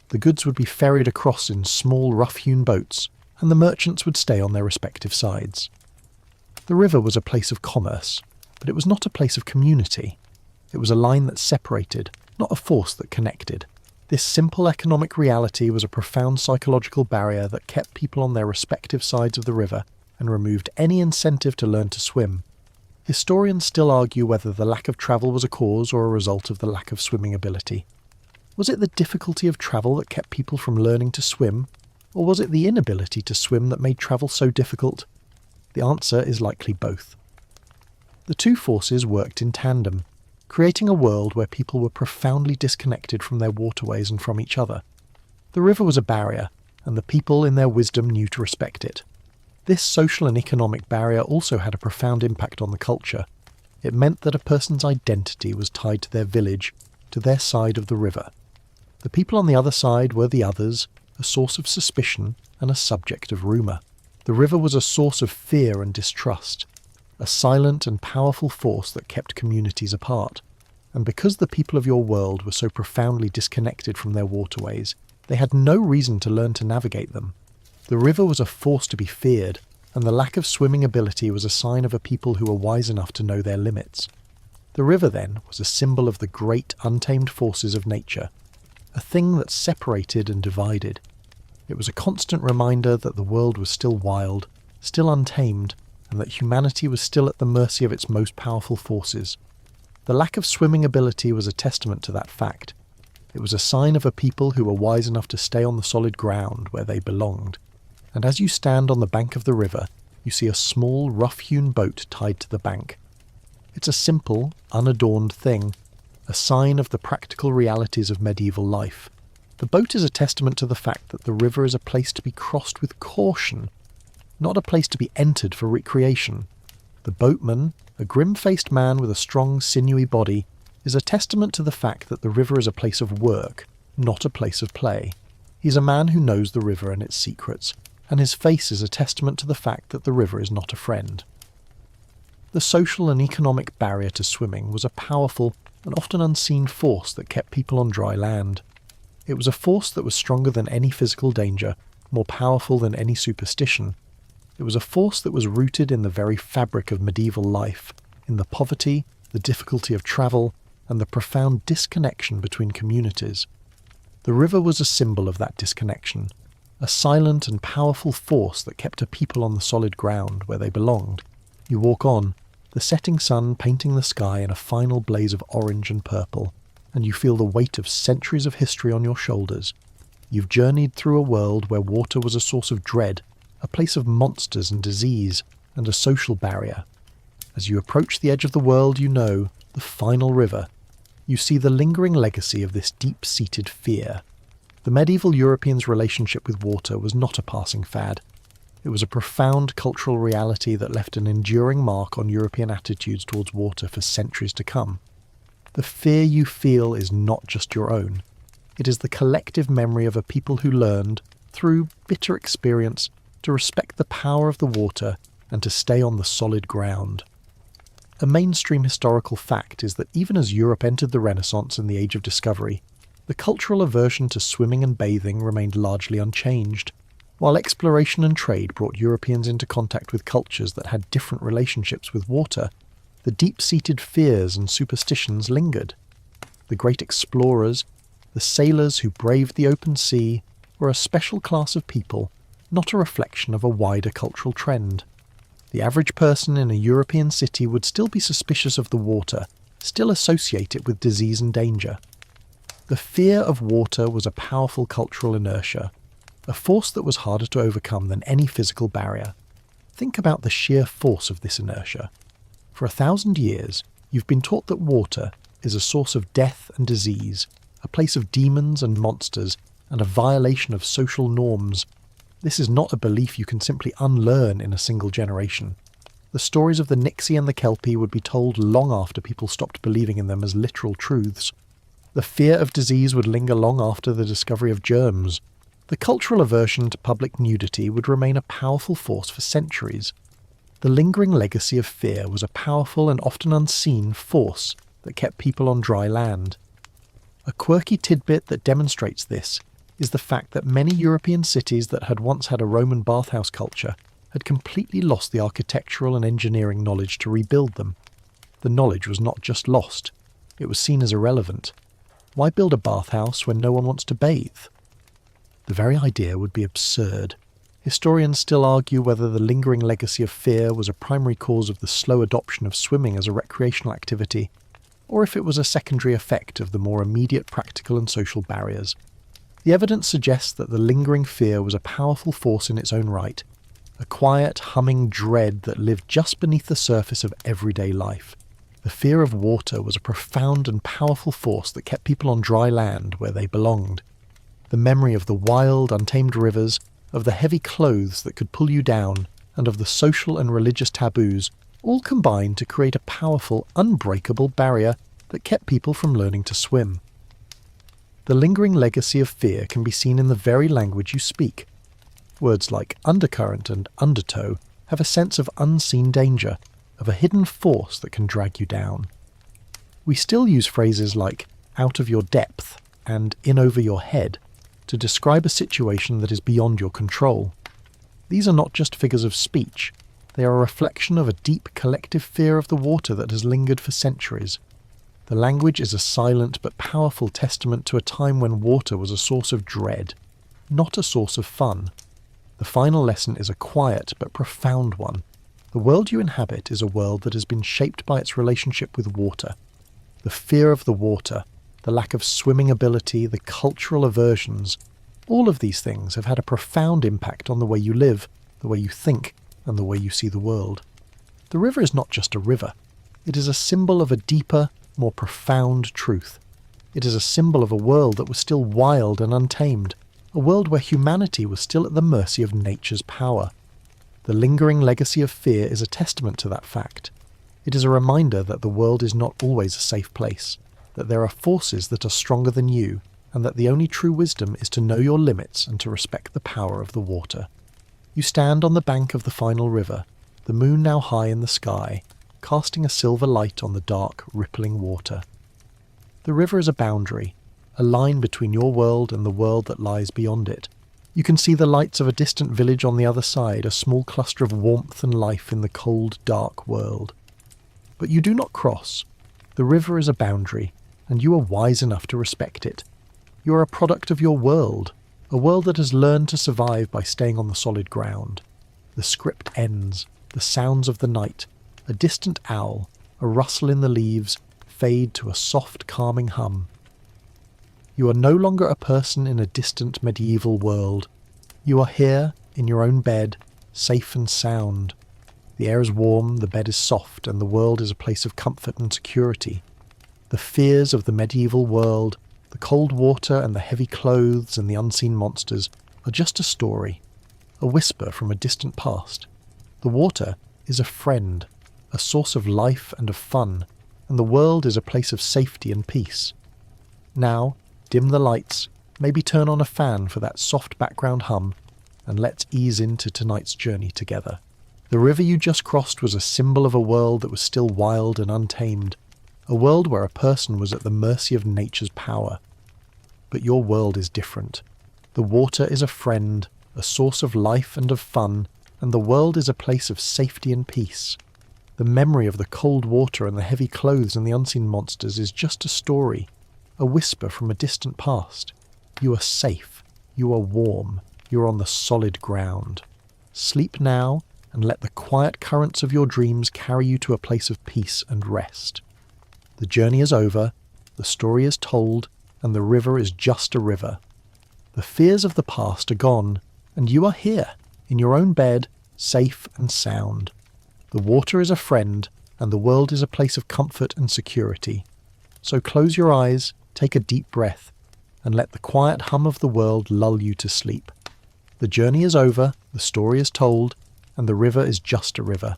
The goods would be ferried across in small, rough-hewn boats, and the merchants would stay on their respective sides. The river was a place of commerce, but it was not a place of community. It was a line that separated, not a force that connected. This simple economic reality was a profound psychological barrier that kept people on their respective sides of the river and removed any incentive to learn to swim. Historians still argue whether the lack of travel was a cause or a result of the lack of swimming ability. Was it the difficulty of travel that kept people from learning to swim, or was it the inability to swim that made travel so difficult? The answer is likely both. The two forces worked in tandem, creating a world where people were profoundly disconnected from their waterways and from each other. The river was a barrier, and the people in their wisdom knew to respect it. This social and economic barrier also had a profound impact on the culture. It meant that a person's identity was tied to their village, to their side of the river. The people on the other side were the others, a source of suspicion and a subject of rumour. The river was a source of fear and distrust, a silent and powerful force that kept communities apart. And because the people of your world were so profoundly disconnected from their waterways, they had no reason to learn to navigate them. The river was a force to be feared, and the lack of swimming ability was a sign of a people who were wise enough to know their limits. The river, then, was a symbol of the great untamed forces of nature, a thing that separated and divided. It was a constant reminder that the world was still wild, still untamed, and that humanity was still at the mercy of its most powerful forces. The lack of swimming ability was a testament to that fact. It was a sign of a people who were wise enough to stay on the solid ground where they belonged. And as you stand on the bank of the river, you see a small, rough-hewn boat tied to the bank. It's a simple, unadorned thing, a sign of the practical realities of medieval life. The boat is a testament to the fact that the river is a place to be crossed with caution, not a place to be entered for recreation. The boatman, a grim-faced man with a strong, sinewy body, is a testament to the fact that the river is a place of work, not a place of play. He's a man who knows the river and its secrets, and his face is a testament to the fact that the river is not a friend. The social and economic barrier to swimming was a powerful and often unseen force that kept people on dry land. It was a force that was stronger than any physical danger, more powerful than any superstition. It was a force that was rooted in the very fabric of medieval life, in the poverty, the difficulty of travel, and the profound disconnection between communities. The river was a symbol of that disconnection, a silent and powerful force that kept a people on the solid ground where they belonged. You walk on, the setting sun painting the sky in a final blaze of orange and purple, and you feel the weight of centuries of history on your shoulders. You've journeyed through a world where water was a source of dread, a place of monsters and disease, and a social barrier. As you approach the edge of the world you know, the final river, you see the lingering legacy of this deep-seated fear. The medieval Europeans' relationship with water was not a passing fad. It was a profound cultural reality that left an enduring mark on European attitudes towards water for centuries to come. The fear you feel is not just your own. It is the collective memory of a people who learned, through bitter experience, to respect the power of the water and to stay on the solid ground. A mainstream historical fact is that even as Europe entered the Renaissance and the Age of Discovery, the cultural aversion to swimming and bathing remained largely unchanged. While exploration and trade brought Europeans into contact with cultures that had different relationships with water, the deep-seated fears and superstitions lingered. The great explorers, the sailors who braved the open sea, were a special class of people, not a reflection of a wider cultural trend. The average person in a European city would still be suspicious of the water, still associate it with disease and danger. The fear of water was a powerful cultural inertia, a force that was harder to overcome than any physical barrier. Think about the sheer force of this inertia. For 1,000 years, you've been taught that water is a source of death and disease, a place of demons and monsters, and a violation of social norms. This is not a belief you can simply unlearn in a single generation. The stories of the Nixie and the Kelpie would be told long after people stopped believing in them as literal truths. The fear of disease would linger long after the discovery of germs. The cultural aversion to public nudity would remain a powerful force for centuries. The lingering legacy of fear was a powerful and often unseen force that kept people on dry land. A quirky tidbit that demonstrates this is the fact that many European cities that had once had a Roman bathhouse culture had completely lost the architectural and engineering knowledge to rebuild them. The knowledge was not just lost, it was seen as irrelevant. Why build a bathhouse when no one wants to bathe? The very idea would be absurd. Historians still argue whether the lingering legacy of fear was a primary cause of the slow adoption of swimming as a recreational activity, or if it was a secondary effect of the more immediate practical and social barriers. The evidence suggests that the lingering fear was a powerful force in its own right, a quiet, humming dread that lived just beneath the surface of everyday life. The fear of water was a profound and powerful force that kept people on dry land where they belonged. The memory of the wild, untamed rivers, of the heavy clothes that could pull you down, and of the social and religious taboos all combined to create a powerful, unbreakable barrier that kept people from learning to swim. The lingering legacy of fear can be seen in the very language you speak. Words like undercurrent and undertow have a sense of unseen danger, of a hidden force that can drag you down. We still use phrases like out of your depth and in over your head to describe a situation that is beyond your control. These are not just figures of speech, they are a reflection of a deep collective fear of the water that has lingered for centuries. The language is a silent but powerful testament to a time when water was a source of dread, not a source of fun. The final lesson is a quiet but profound one. The world you inhabit is a world that has been shaped by its relationship with water. The fear of the water, the lack of swimming ability, the cultural aversions, all of these things have had a profound impact on the way you live, the way you think, and the way you see the world. The river is not just a river. It is a symbol of a deeper, more profound truth. It is a symbol of a world that was still wild and untamed, a world where humanity was still at the mercy of nature's power. The lingering legacy of fear is a testament to that fact. It is a reminder that the world is not always a safe place, that there are forces that are stronger than you, and that the only true wisdom is to know your limits and to respect the power of the water. You stand on the bank of the final river, the moon now high in the sky, casting a silver light on the dark, rippling water. The river is a boundary, a line between your world and the world that lies beyond it. You can see the lights of a distant village on the other side, a small cluster of warmth and life in the cold, dark world. But you do not cross. The river is a boundary, and you are wise enough to respect it. You are a product of your world, a world that has learned to survive by staying on the solid ground. The script ends, the sounds of the night, a distant owl, a rustle in the leaves, fade to a soft, calming hum. You are no longer a person in a distant medieval world. You are here, in your own bed, safe and sound. The air is warm, the bed is soft, and the world is a place of comfort and security. The fears of the medieval world, the cold water and the heavy clothes and the unseen monsters are just a story, a whisper from a distant past. The water is a friend, a source of life and of fun, and the world is a place of safety and peace. Now, dim the lights, maybe turn on a fan for that soft background hum, and let's ease into tonight's journey together. The river you just crossed was a symbol of a world that was still wild and untamed, a world where a person was at the mercy of nature's power. But your world is different. The water is a friend, a source of life and of fun, and the world is a place of safety and peace. The memory of the cold water and the heavy clothes and the unseen monsters is just a story, a whisper from a distant past. You are safe. You are warm. You are on the solid ground. Sleep now and let the quiet currents of your dreams carry you to a place of peace and rest. The journey is over, the story is told, and the river is just a river. The fears of the past are gone, and you are here, in your own bed, safe and sound. The water is a friend, and the world is a place of comfort and security. So close your eyes, take a deep breath, and let the quiet hum of the world lull you to sleep. The journey is over, the story is told, and the river is just a river.